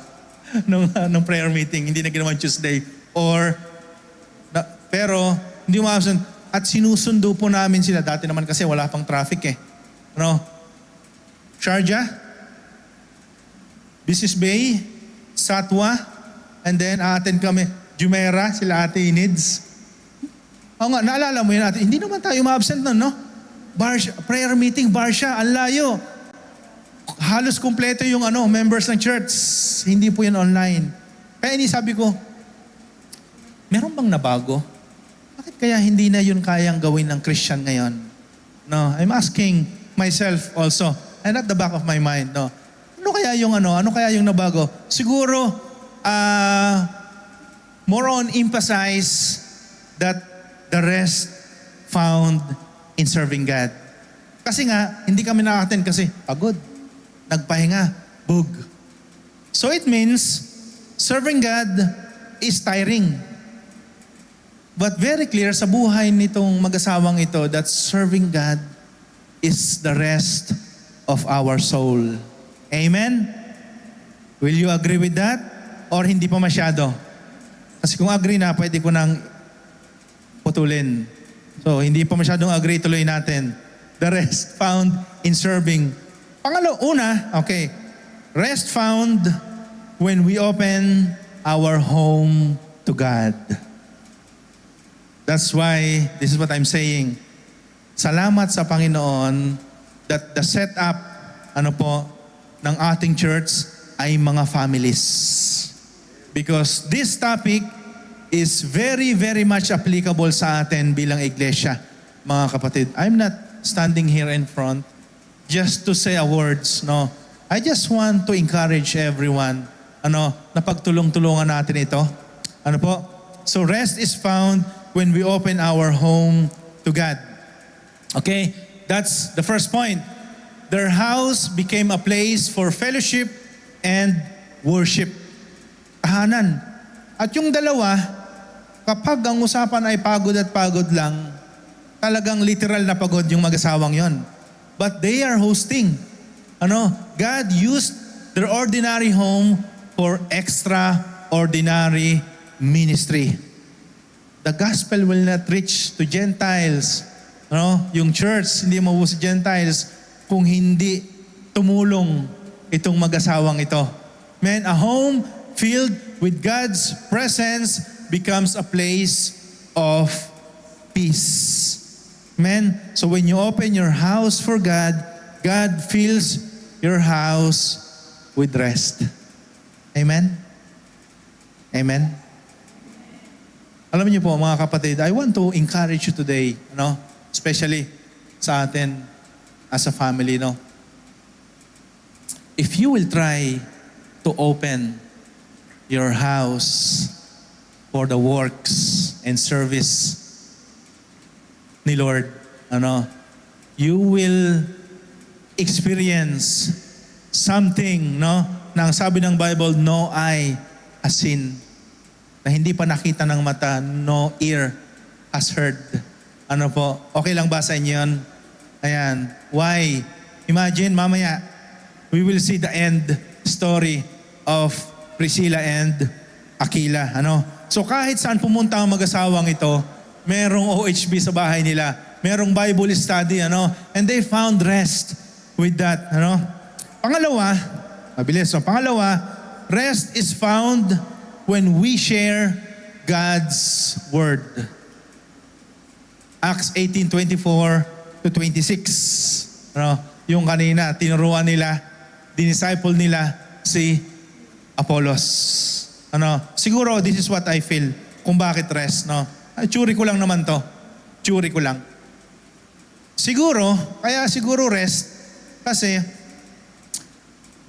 ng prayer meeting, hindi na ginawa Tuesday. Pero hindi uma-absent. At sinusundo po namin sila. Dati naman kasi wala pang traffic eh. Sharjah, Business Bay, Satwa, and then aaten kami. Jumeirah, sila Ate Inids. Oo nga, naalala mo yun ate, hindi naman tayo ma-absent nun, no? Barsha, prayer meeting, Barsha, ang layo. Halos kumpleto yung members ng church. Hindi po yun online. Kaya sabi ko, meron bang nabago? Bakit kaya hindi na yun kayang gawin ng Christian ngayon? No, I'm asking myself also, and at the back of my mind, no? Ano kaya yung nabago? Siguro, more on emphasize that the rest found in serving God. Kasi nga, hindi kami nakaka-attend kasi pagod. Nagpahinga. Bug. So it means, serving God is tiring. But very clear sa buhay nitong mag-asawang ito that serving God is the rest of our soul. Amen? Will you agree with that? Or hindi pa masyado? Kasi kung agree na, pwede ko nang putulin. So, hindi pa masyadong agree, tuloy natin. The rest found in serving. Okay. Rest found when we open our home to God. That's why, this is what I'm saying. Salamat sa Panginoon that the setup, ng ating church ay mga families. Because this topic is very, very much applicable sa atin bilang iglesia, mga kapatid. I'm not standing here in front just to say a words, no. I just want to encourage everyone, na pagtulong-tulungan natin ito. So rest is found when we open our home to God. Okay? That's the first point. Their house became a place for fellowship and worship. Tahanan. At yung dalawa, kapag ang usapan ay pagod at pagod lang, talagang literal na pagod yung mag-asawang yon. But they are hosting. God used their ordinary home for extraordinary ministry. The gospel will not reach to Gentiles. Yung church, hindi mabubuo sa Gentiles kung hindi tumulong itong mag-asawang ito. Man, a home filled with God's presence becomes a place of peace. Man, so when you open your house for God, God fills your house with rest. Amen? Amen? Alam niyo po mga kapatid, I want to encourage you today, especially sa atin as a family, if you will try to open your house for the works and service ni Lord, you will experience something, na ang sabi ng Bible, no eye has seen, na hindi pa nakita ng mata, no ear has heard. Okay lang ba sa inyo yun? Ayan. Why? Imagine, mamaya, we will see the end story of Priscilla and Aquila. So kahit saan pumunta ang mag-asawang ito, merong OHB sa bahay nila, merong Bible study, and they found rest with that. Pangalawa, mabilis. So pangalawa, rest is found when we share God's Word. Acts 18:24 to 26. Yung kanina, tinuruan nila, dinisciple nila si Apollos. Siguro this is what I feel kung bakit rest, Tsuri ko lang naman to. Tsuri ko lang. Siguro rest kasi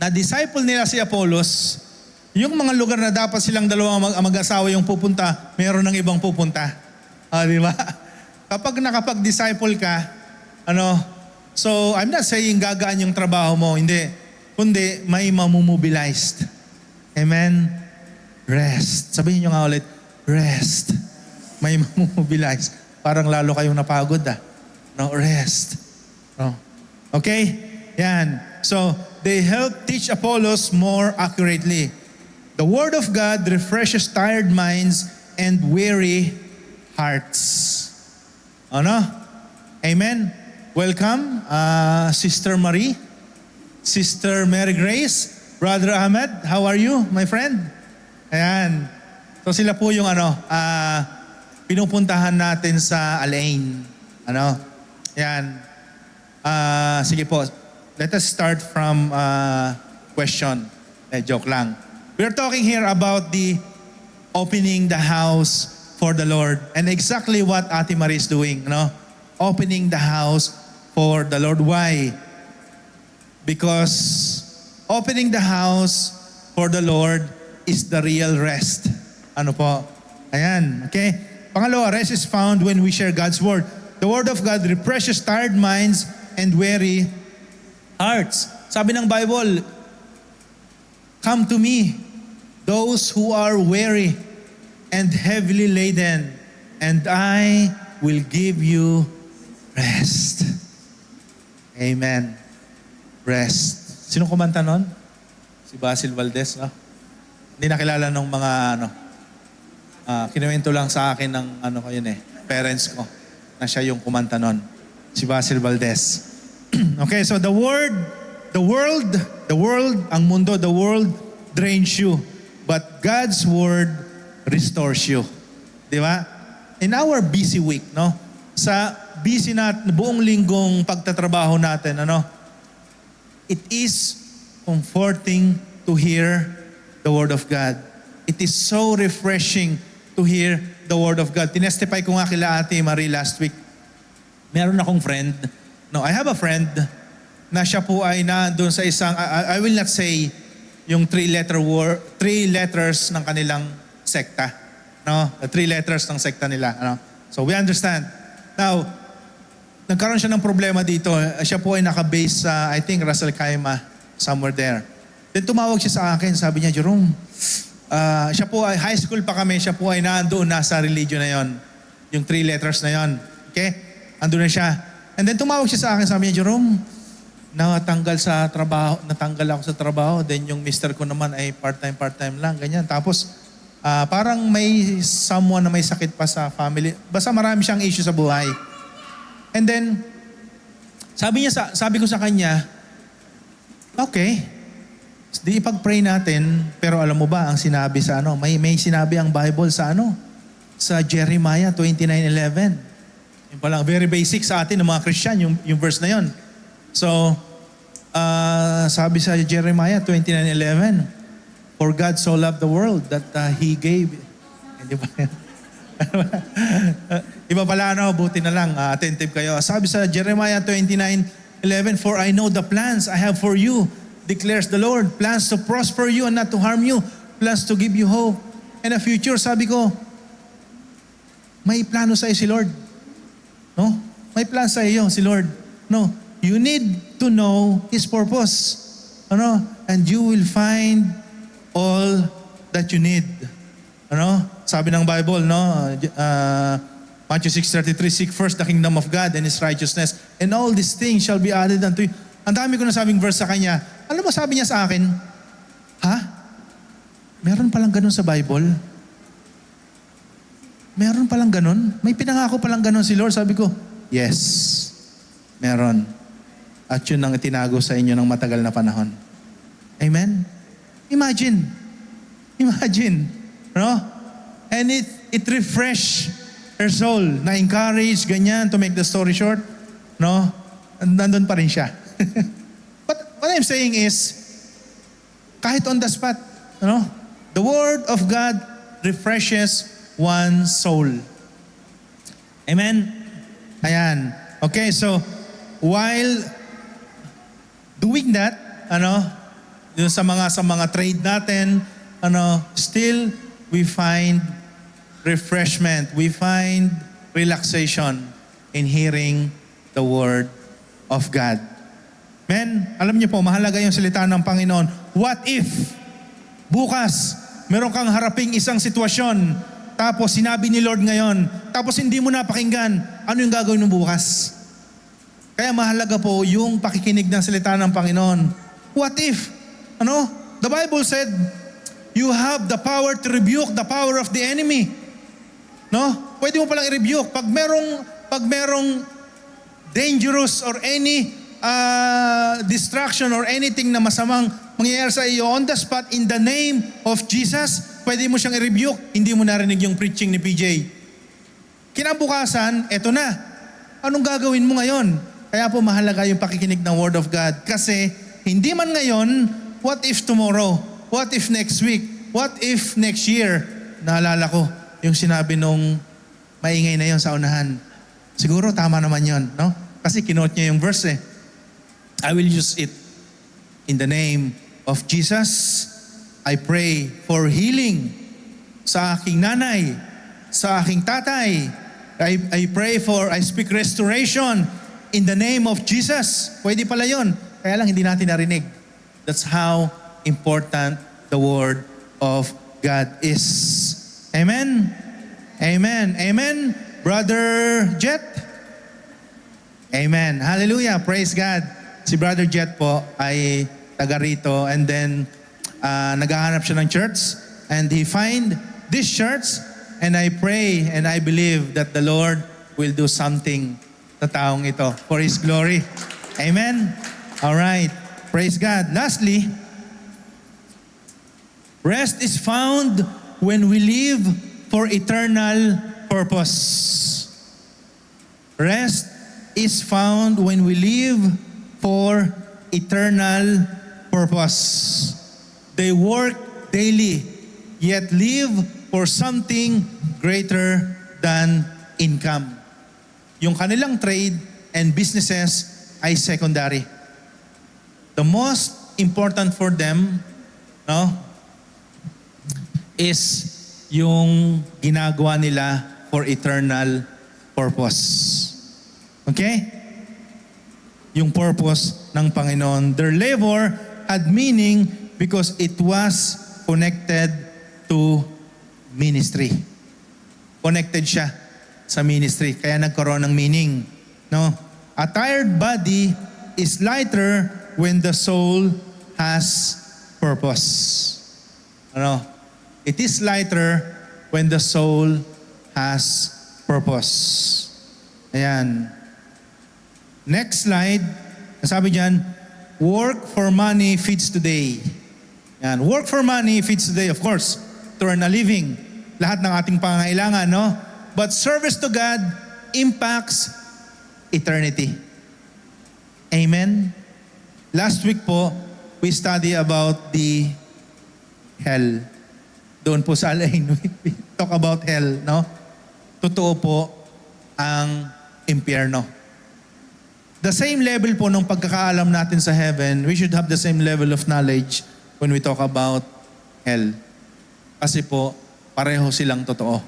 na-disciple nila si Apollos Yung mga lugar na dapat silang dalawang mag-asawa yung pupunta, meron ng ibang pupunta. Di ba? Kapag nakapag-disciple ka, so I'm not saying gagaan yung trabaho mo, hindi. Kundi may mamumobilized. Amen? Rest. Sabihin nyo nga ulit, rest. May mamumobilize. Parang lalo kayong napagod rest. Okay? Yan. So, they help teach Apollos more accurately. The Word of God refreshes tired minds and weary hearts. Amen? Welcome, Sister Marie, Sister Mary Grace, Brother Ahmed, how are you, my friend? Ayan. So sila po yung pinupuntahan natin sa Alain. Ayan. Sige po. Let us start from question. Joke lang. We're talking here about the opening the house for the Lord. And exactly what Ate Marie is doing. Opening the house for the Lord. Why? Because opening the house for the Lord is the real rest. Ayan. Okay? Pangalawa, rest is found when we share God's Word. The Word of God refreshes tired minds and weary hearts. Sabi ng Bible, come to me, those who are weary and heavily laden, and I will give you rest. Amen. Rest. Sino kumanta nun? Si Basil Valdez, Hindi nakilala ng mga kinuwento lang sa akin ng parents ko na siya yung kumanta nun. Si Basil Valdez. Okay, so the world, ang mundo, the world drains you, but God's Word restores you. Di ba? In our busy week, sa busy buong linggong pagtatrabaho natin, it is comforting to hear the Word of God. It is so refreshing to hear the Word of God. Tinestify ko nga kila Ate Marie last week. Meron akong friend. I have a friend na siya po ay doon sa isang, I will not say yung three letters ng kanilang sekta. The 3 letters ng sekta nila. So we understand. Now, nagkaroon siya ng problema dito. Siya po ay nakabase sa, I think, Russell Kaima, somewhere there. Then tumawag siya sa akin, sabi niya, Jerome, siya po ay, high school pa kami, siya po ay nasa religion na yon. Yung 3 letters na yon. Okay? Andun na siya. And then tumawag siya sa akin, sabi niya, Jerome, natanggal ako sa trabaho, then yung mister ko naman ay part-time lang, ganyan. Tapos, parang may someone na may sakit pa sa family. Basta marami siyang issue sa buhay. And then, sabi ko sa kanya, okay, di ipag-pray natin, pero alam mo ba, ang sinabi sa may sinabi ang Bible sa sa Jeremiah 29:11. Yung palang very basic sa atin ng mga Christian, yung verse na yon. So, sabi sa Jeremiah 29:11, for God so loved the world that He gave. Hindi ba? Iba pala, buti na lang, attentive kayo. Sabi sa Jeremiah 29:11, for I know the plans I have for you, declares the Lord, plans to prosper you and not to harm you, plans to give you hope and a future. Sabi ko, may plano sa iyo si Lord. May plan sa iyo si Lord. You need to know His purpose. And you will find all that you need. Sabi ng Bible, Matthew 6:33, seek first the kingdom of God and His righteousness, and all these things shall be added unto you. Ang dami ko nasabing verse sa kanya. Alam mo, sabi niya sa akin, meron palang ganun sa Bible? Meron palang ganun? May pinangako palang ganun si Lord? Sabi ko, yes, meron. At yun ang itinago sa inyo ng matagal na panahon. Amen? Imagine. And it refresh her soul. Na-encourage, ganyan, to make the story short. Nandun pa rin siya. But what I'm saying is, kahit on the spot, the Word of God refreshes one's soul. Amen? Ayan. Okay, so, while doing that, yung sa mga trade natin, still we find refreshment, we find relaxation in hearing the Word of God. Men, alam niyo po, mahalaga yung salita ng Panginoon. What if bukas meron kang haraping isang sitwasyon, tapos sinabi ni Lord ngayon, tapos hindi mo napakinggan, ano yung gagawin mo bukas? Kaya mahalaga po yung pakikinig ng salita ng Panginoon. What if? The Bible said, you have the power to rebuke the power of the enemy. Pwede mo palang i-rebuke. Pag merong dangerous or any distraction or anything na masamang mangyayari sa iyo on the spot, in the name of Jesus, pwede mo siyang i-rebuke. Hindi mo narinig yung preaching ni PJ. Kinabukasan, eto na. Anong gagawin mo ngayon? Kaya po mahalaga yung pakikinig ng Word of God. Kasi hindi man ngayon, what if tomorrow? What if next week? What if next year? Naalala ko yung sinabi nung maingay na yon sa unahan. Siguro tama naman yon, no? Kasi kinote niya yung verse eh. I will use it. In the name of Jesus, I pray for healing sa aking nanay, sa aking tatay. I speak restoration in the name of Jesus. Pwede pala yon. Kaya lang hindi natin narinig. That's how important the Word of God is. Amen? Amen. Amen. Brother Jet? Amen. Hallelujah. Praise God. Si Brother Jet po ay taga rito, and then naghahanap siya ng church, and he find this church, and I pray and I believe that the Lord will do something sa taong ito for His glory. Amen? All right. Praise God. Lastly, rest is found when we live for eternal purpose. Rest is found when we live for eternal purpose. They work daily, yet live for something greater than income. Yung kanilang trade and businesses ay secondary. The most important for them, is yung ginagawa nila for eternal purpose. Okay? Yung purpose ng Panginoon. Their labor had meaning because it was connected to ministry. Connected siya sa ministry. Kaya nagkaroon ng meaning. A tired body is lighter when the soul has purpose. It is lighter when the soul has purpose. Ayan. Next slide. Sabi diyan, work for money feeds today. Ayan. Work for money feeds today, of course, to earn a living. Lahat ng ating pangangailangan, no? But service to God impacts eternity. Amen? Last week po, we study about the hell. Doon po sa Alain, we talk about hell, no? Totoo po ang impyerno. The same level po ng pagkakaalam natin sa heaven, we should have the same level of knowledge when we talk about hell. Kasi po, pareho silang totoo.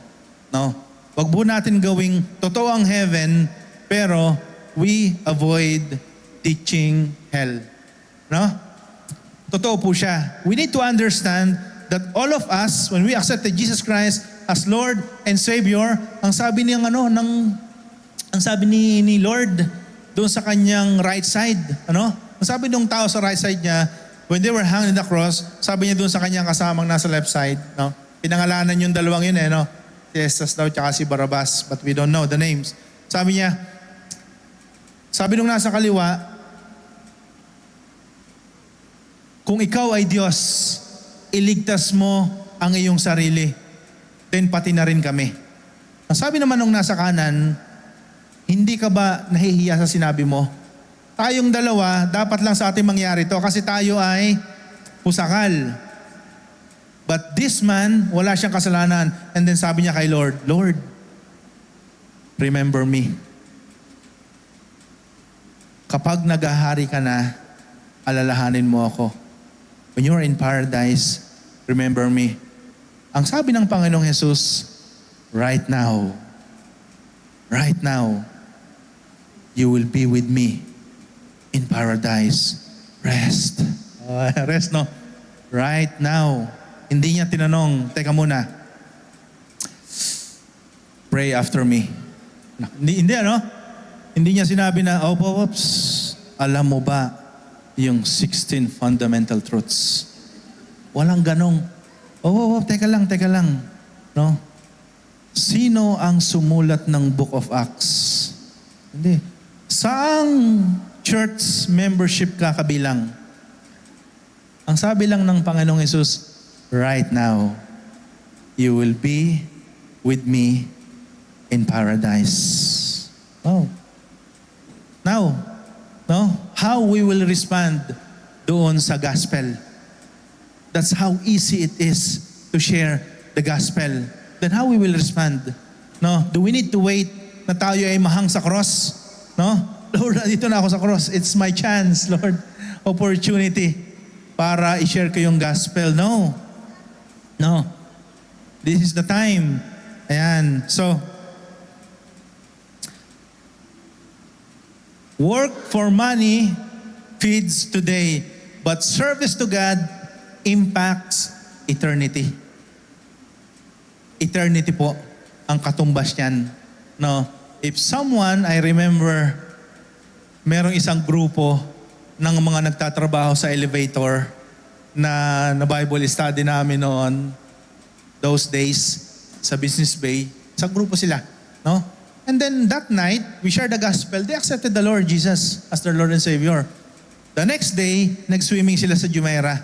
No? Wag po natin gawing totoo ang heaven, pero we avoid teaching hell. No? Totoo po siya. We need to understand that all of us, when we accepted Jesus Christ as Lord and Savior, ang sabi ni Lord doon sa kanyang right side, ang sabi ng tao sa right side niya, when they were hanged on the cross, sabi niya doon sa kanyang kasamang nasa left side, pinangalanan yung dalawang yun, si Jesus daw tsaka si Barabbas, but we don't know the names. Sabi niya, sabi nung nasa kaliwa, kung ikaw ay Diyos, iligtas mo ang iyong sarili, then pati na rin kami. Ang sabi naman nung nasa kanan, hindi ka ba nahihiya sa sinabi mo? Tayong dalawa, dapat lang sa ating mangyari to kasi tayo ay pusakal. But this man, wala siyang kasalanan. And then sabi niya kay Lord, Lord, remember me. Kapag naghahari ka na, alalahanin mo ako. When you're in paradise, remember me. Ang sabi ng Panginoong Jesus, right now, you will be with me in paradise. Rest. Rest, no? Right now. Hindi niya tinanong, teka muna, pray after me. Hindi ano? Hindi niya sinabi na, oops, alam mo ba yung 16 fundamental truths? Walang ganong, teka lang. No? Sino ang sumulat ng Book of Acts? Hindi. Saang church membership ka kabilang? Ang sabi lang ng Panginoong Hesus, right now, you will be with me in paradise. Oh. Now, no? How we will respond doon sa gospel. That's how easy it is to share the gospel. Then how we will respond? No? Do we need to wait na tayo ay mahang sa cross? No? Lord, dito na ako sa cross. It's my chance, Lord. Opportunity para i-share ko yung gospel. No. This is the time. Ayan. So, work for money feeds today, but service to God impacts eternity. Eternity po ang katumbas niyan. No? If someone, I remember, merong isang grupo ng mga nagtatrabaho sa elevator na Bible study namin noon, those days, sa Business Bay. Sa grupo sila. No? And then that night, we shared the gospel. They accepted the Lord Jesus as their Lord and Savior. The next day, nag-swimming sila sa Jumeirah.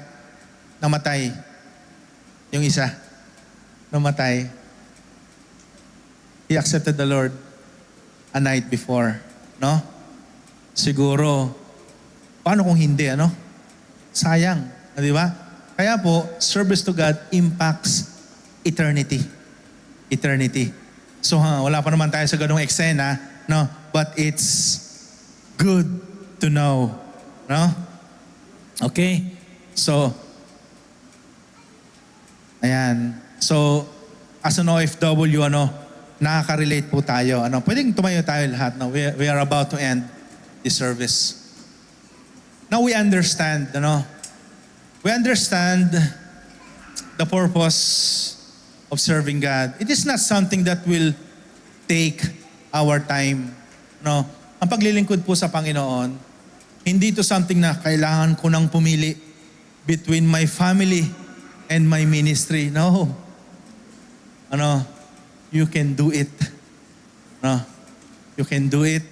Namatay. Yung isa. Namatay. He accepted the Lord a night before. No? Siguro, paano kung hindi, ano? Sayang. Di ba? Kaya po, service to God impacts eternity. Eternity. So wala pa naman tayo sa ganung eksena, no? But it's good to know, no? Okay? So, ayan. So, as an OFW, nakaka-relate po tayo. Pwedeng tumayo tayo lahat. No? We are about to end this service. Now we understand, We understand the purpose of serving God. It is not something that will take our time. No? Ang paglilingkod po sa Panginoon, hindi to something na kailangan ko nang pumili between my family and my ministry. No. You can do it. No. You can do it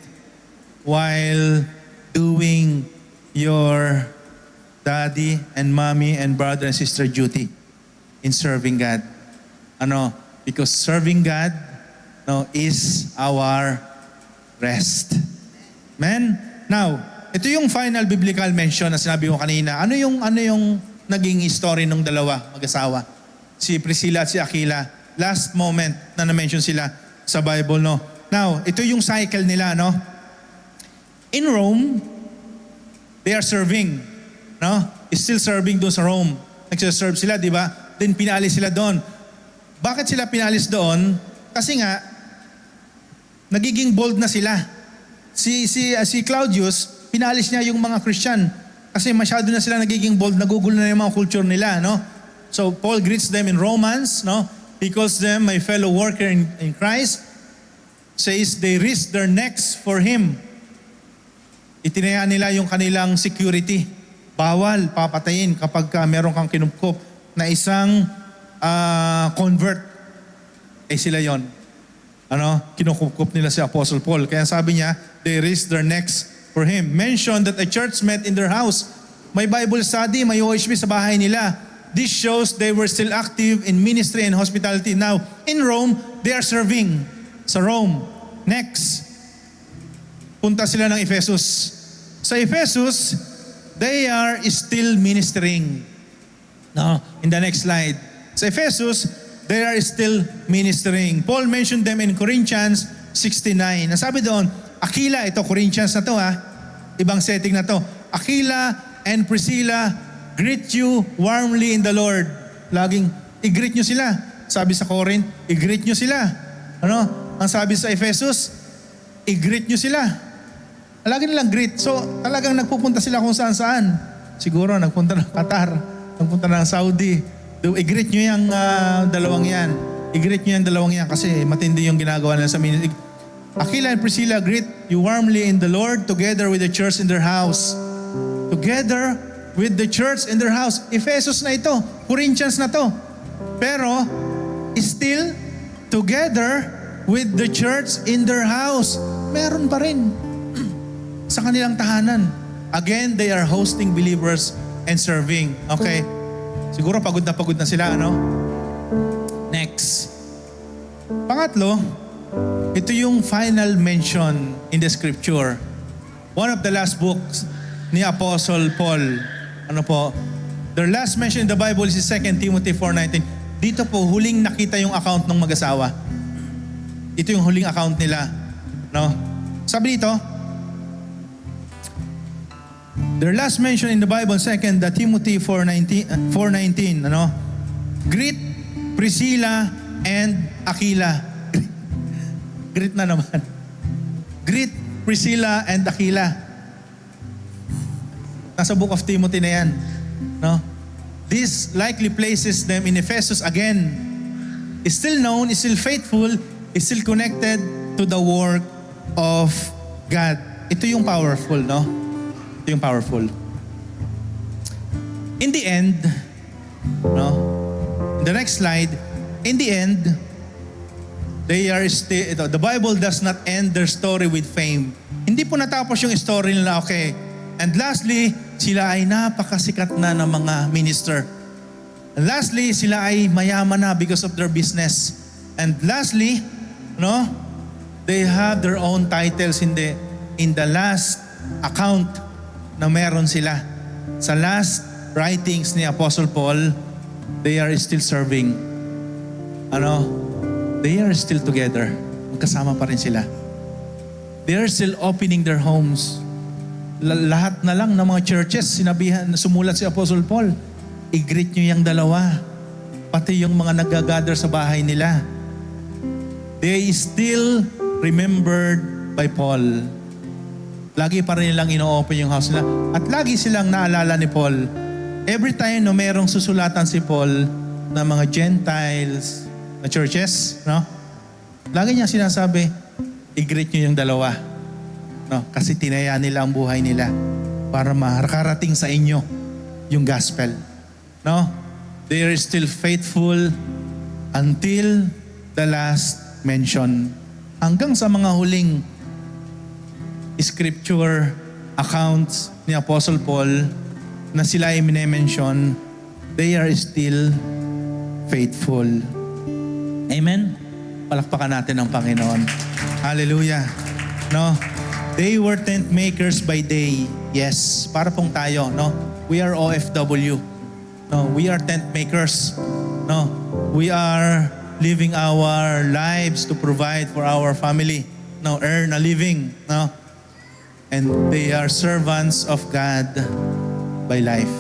while doing your daddy and mommy and brother and sister duty in serving God. Because serving God is our rest. Amen? Now, ito yung final biblical mention na sinabi ko kanina. Ano yung naging story ng dalawa mag-asawa? Si Priscilla at si Aquila. Last moment na na-mention sila sa Bible, no? Now, ito yung cycle nila, no? In Rome, they are serving, no? Still serving doon sa Rome. Nagsiserve sila, di ba? Then pinalis sila doon. Bakit sila pinalis doon? Kasi nga, nagiging bold na sila. Si Claudius, pinalis niya yung mga Christian. Kasi masyado na sila nagiging bold, nagugulo na yung mga culture nila, no? So Paul greets them in Romans, no? He calls them my fellow worker in Christ. Says they risk their necks for Him. Itinaya nila yung kanilang security. Bawal papatayin kapag meron kang kinupkop na isang convert. Sila yon. Kinukupkup nila si Apostle Paul. Kaya sabi niya, they risk their necks for him. Mention that a church met in their house. May Bible study, may OHB sa bahay nila. This shows they were still active in ministry and hospitality. Now, in Rome, they are serving sa Rome. Next, punta sila ng Ephesus. Sa Ephesus, they are still ministering. No, in the next slide. Sa Ephesus, they are still ministering. Paul mentioned them in Corinthians 69. Nasabi doon, Aquila, ito Corinthians na to ibang setting na to. Aquila and Priscilla greet you warmly in the Lord. laging i-greet nyo sila. Sabi sa Corinth, i-greet nyo sila. Ano? Ang sabi sa Ephesus, i-greet nyo sila. Lagi nilang greet. So talagang nagpupunta sila kung saan-saan. Siguro nagpunta ng Qatar, nagpunta ng Saudi. I-greet nyo yung dalawang yan. I-greet nyo yung dalawang yan kasi matindi yung ginagawa nila sa ministry. Aquila and Priscilla greet you warmly in the Lord together with the church in their house. Together with the church in their house. Ephesus na ito. Corinthians na to. Pero still together with the church in their house. Meron pa rin sa kanilang tahanan. Again, they are hosting believers and serving. Okay? Siguro pagod na sila, ano? Next. Pangatlo, ito yung final mention in the scripture. One of the last books ni Apostle Paul. Ano po? Their last mention in the Bible is 2 Timothy 4:19. Dito po, huling nakita yung account ng mag-asawa. Ito yung huling account nila. No? Sabi dito, their last mention in the Bible, 2 Timothy 4:19, ano? Greet Priscilla and Aquila. Greet na naman. Greet Priscilla and Aquila. Nasa book of Timothy na yan. No? This likely places them in Ephesus again. Is still known, is still faithful, is still connected to the work of God. Ito yung powerful, no? Ito yung powerful. In the end, no? In the next slide, in the end, they are still, the Bible does not end their story with fame. Hindi po natapos yung story nila, okay. And lastly, sila ay napakasikat na ng mga minister. And lastly, sila ay mayaman na because of their business. And lastly, no, they have their own titles in the last account na meron sila. Sa last writings ni Apostle Paul, they are still serving. They are still together. Magkasama pa rin sila. They are still opening their homes. Lahat na lang ng mga churches, sumulat si Apostle Paul, i-greet nyo yung dalawa. Pati yung mga nag-gather sa bahay nila. They still remembered by Paul. Lagi pa rin nilang ino-open yung house nila. At lagi silang naalala ni Paul. Every time no merong susulatan si Paul na mga Gentiles na churches, no? Lagi niya sinasabi, i-greet nyo yung dalawa. No? Kasi tinaya nila ang buhay nila para makarating sa inyo yung gospel. No? They are still faithful until the last mention. Hanggang sa mga huling scripture accounts ni Apostle Paul na sila ay mine-mention, they are still faithful. Amen? Palakpakan natin ang Panginoon. Hallelujah. No? They were tent makers by day. Yes, para pong tayo, no? We are OFW. No, we are tent makers. No, we are living our lives to provide for our family. No, earn a living. No, and they are servants of God by life.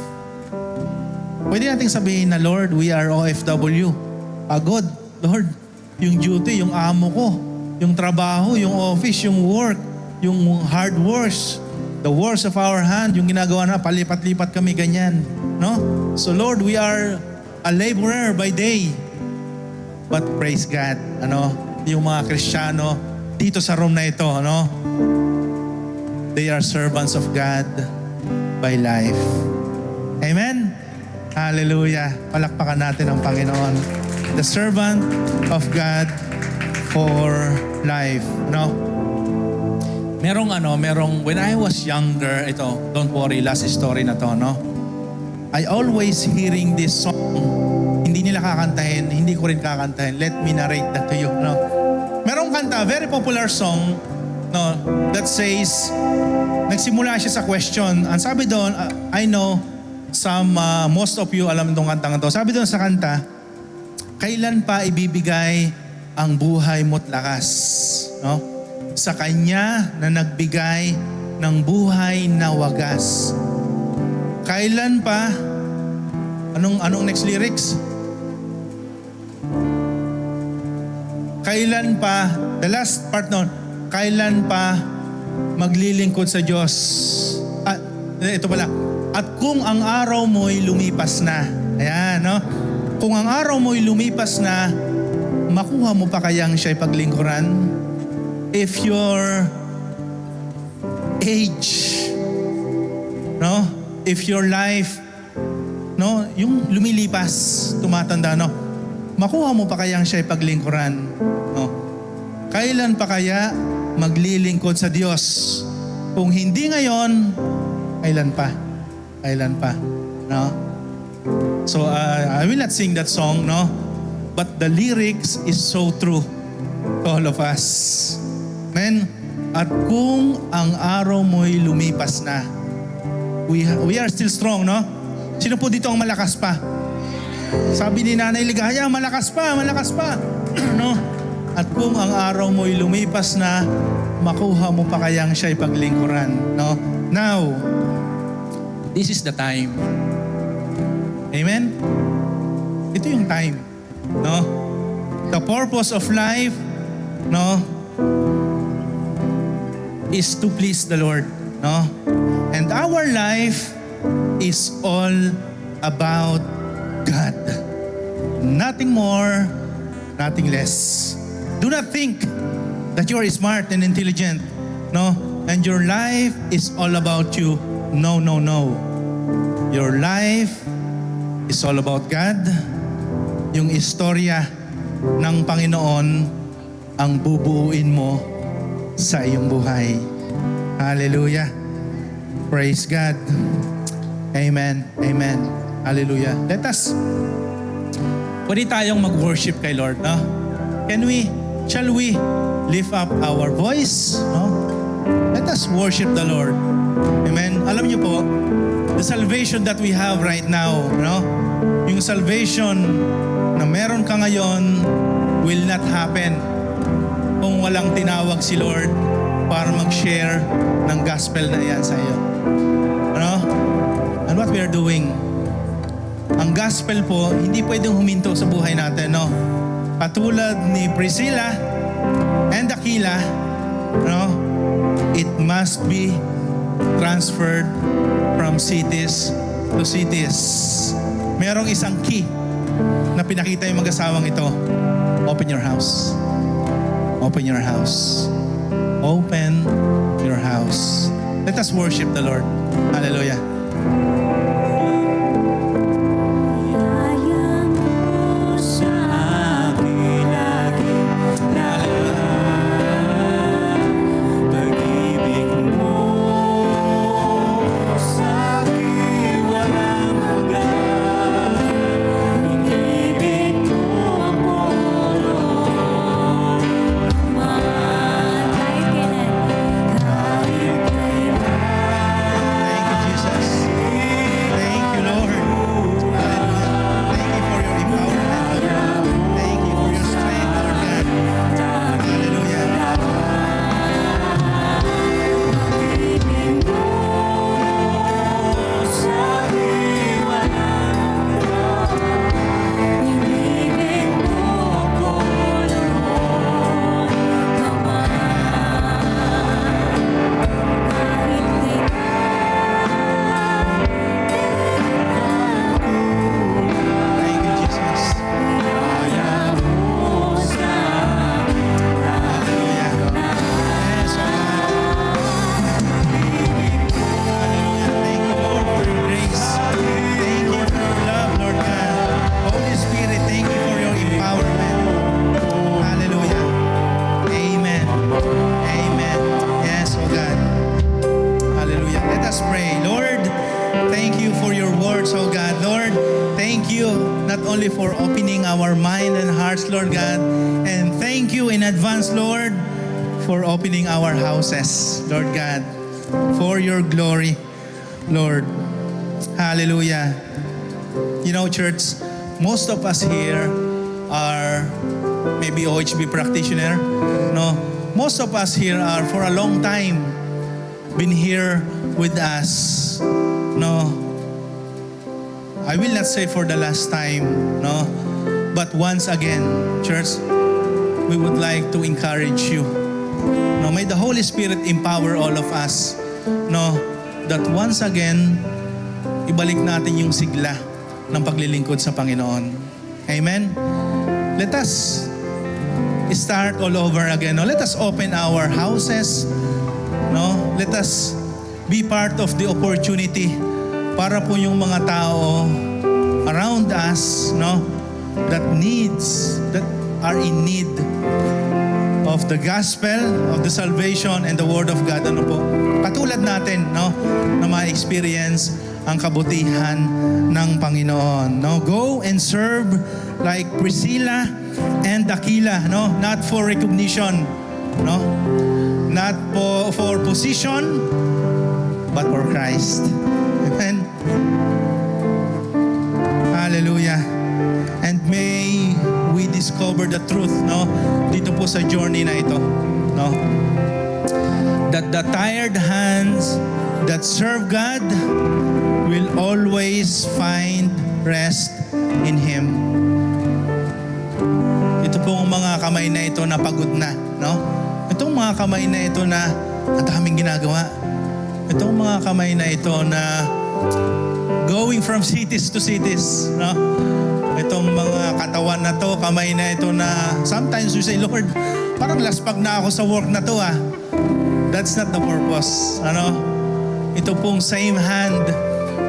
Pwede nating sabihin na, Lord, we are OFW. Pagod, Lord. Yung duty, yung amo ko, yung trabaho, yung office, yung work, yung hard works, the works of our hand, yung ginagawa na, palipat-lipat kami ganyan. No? So Lord, we are a laborer by day. But praise God, yung mga Kristiyano dito sa room na ito, they are servants of God by life. Amen? Hallelujah. Palakpakan natin ang Panginoon. The servant of God for life. Merong, when I was younger, don't worry, last story na to, I always hearing this song, hindi nila kakantahin, hindi ko rin kakantahin. Let me narrate that to you, Merong kanta, very popular song, that says, nagsimula siya sa question. Ang sabi doon, I know, most of you alam itong kantang ito. Sabi doon sa kanta, kailan pa ibibigay ang buhay mo't lakas, sa Kanya na nagbigay ng buhay na wagas. Kailan pa, anong next lyrics? Kailan pa, the last part nun, kailan pa maglilingkod sa Diyos? Ito pala. At kung ang araw mo'y lumipas na. Ayan, no? Kung ang araw mo'y lumipas na, makuha mo pa kayang siya'y paglingkuran? If your age, no? If your life, no? Yung lumilipas, tumatanda, no? Makuha mo pa kayang siya'y paglingkuran? No? Kailan pa kaya maglilingkod sa Diyos? Kung hindi ngayon, kailan pa? Kailan pa? No? So, I will not sing that song, no? But the lyrics is so true to all of us. Amen? At kung ang araw mo'y lumipas na, we are still strong, no? Sino po dito ang malakas pa? Sabi ni Nanay Ligaya, malakas pa, no? At kung ang araw mo'y lumipas na, makuha mo pa kayang siya'y paglingkuran, no? Now, this is the time. Amen? Ito yung time, no? The purpose of life, no, is to please the Lord, no? And our life is all about God. Nothing more, nothing less. Do not think that you are smart and intelligent, no? And your life is all about you. No, no, no. Your life is all about God. Yung istorya ng Panginoon ang bubuuin mo sa iyong buhay. Hallelujah. Praise God. Amen. Amen. Hallelujah. Pwede tayong mag-worship kay Lord, no? Shall we lift up our voice, no? Let us worship the Lord. Amen. Alam niyo po, the salvation that we have right now, no? Yung salvation na meron ka ngayon will not happen kung walang tinawag si Lord para mag-share ng gospel na yan sa iyo. Ano? And what we are doing, ang gospel po, hindi pwedeng huminto sa buhay natin, no? Katulad ni Priscilla and Aquila, no? It must be transferred from cities to cities. Merong isang key na pinakita yung mag-asawang ito. Open your house. Open your house. Open your house. Let us worship the Lord. Hallelujah. only for opening our mind and hearts, Lord God. And thank you in advance, Lord, for opening our houses, Lord God, for your glory, Lord. Hallelujah. You know, church, most of us here are maybe OHB practitioner. No, most of us here are for a long time been here with us. No, I will not say for the last time, no, but once again, church, we would like to encourage you. No, may the Holy Spirit empower all of us. No, that once again, ibalik natin yung sigla ng paglilingkod sa Panginoon. Amen? Let us start all over again. No? Let us open our houses. No? Let us be part of the opportunity para po yung mga tao around us, no, that are in need of the gospel, of the salvation, and the word of God. Ano po? Katulad natin, no, na ma-experience ang kabutihan ng Panginoon. No, go and serve like Priscilla and Aquila, no, not for recognition, no, not for position, but for Christ. Amen. Hallelujah. And may we discover the truth, no, dito po sa journey na ito, no, that the tired hands that serve God will always find rest in Him. Ito pong mga kamay na ito na pagod na, no? Itong mga kamay na ito na ang daming ginagawa. Itong mga kamay na ito na going from cities to cities, no? Itong mga katawan na to, kamay na ito na sometimes you say, Lord, parang laspag na ako sa work na to ah. That's not the purpose. Ano? Ito pong same hand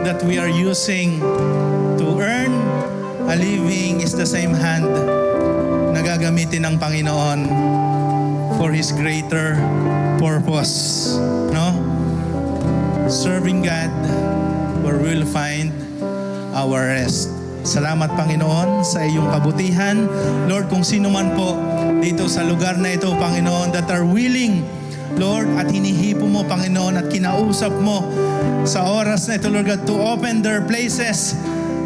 that we are using to earn a living is the same hand na gagamitin ng Panginoon for His greater purpose. No? Serving God where we'll find our rest. Salamat Panginoon sa iyong kabutihan. Lord, kung sino man po dito sa lugar na ito, Panginoon, that are willing, Lord, at hinihipo mo, Panginoon, at kinausap mo sa oras na ito, Lord God, to open their places,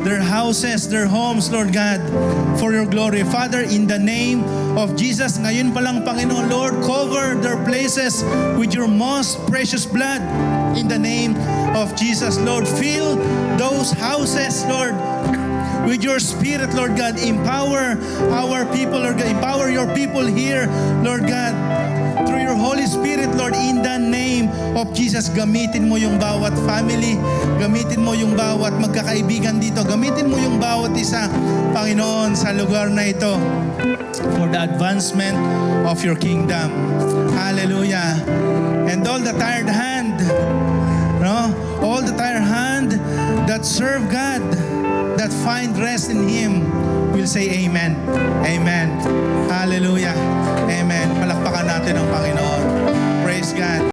their houses, their homes, Lord God, for your glory. Father, in the name of Jesus, ngayon pa lang, Panginoon, Lord, cover their places with your most precious blood. In the name of Jesus, Lord, fill those houses, Lord, with your Spirit, Lord God. Empower our people, Lord God. Empower your people here, Lord God. Through your Holy Spirit, Lord, in the name of Jesus, gamitin mo yung bawat family, gamitin mo yung bawat magkakaibigan dito, gamitin mo yung bawat isa, Panginoon, sa lugar na ito for the advancement of your kingdom. Hallelujah. And all the tired hand, no? All the tired hand that serve God, that find rest in Him, will say Amen. Amen. Hallelujah. Amen. Palakpakan natin ang Panginoon. Praise God.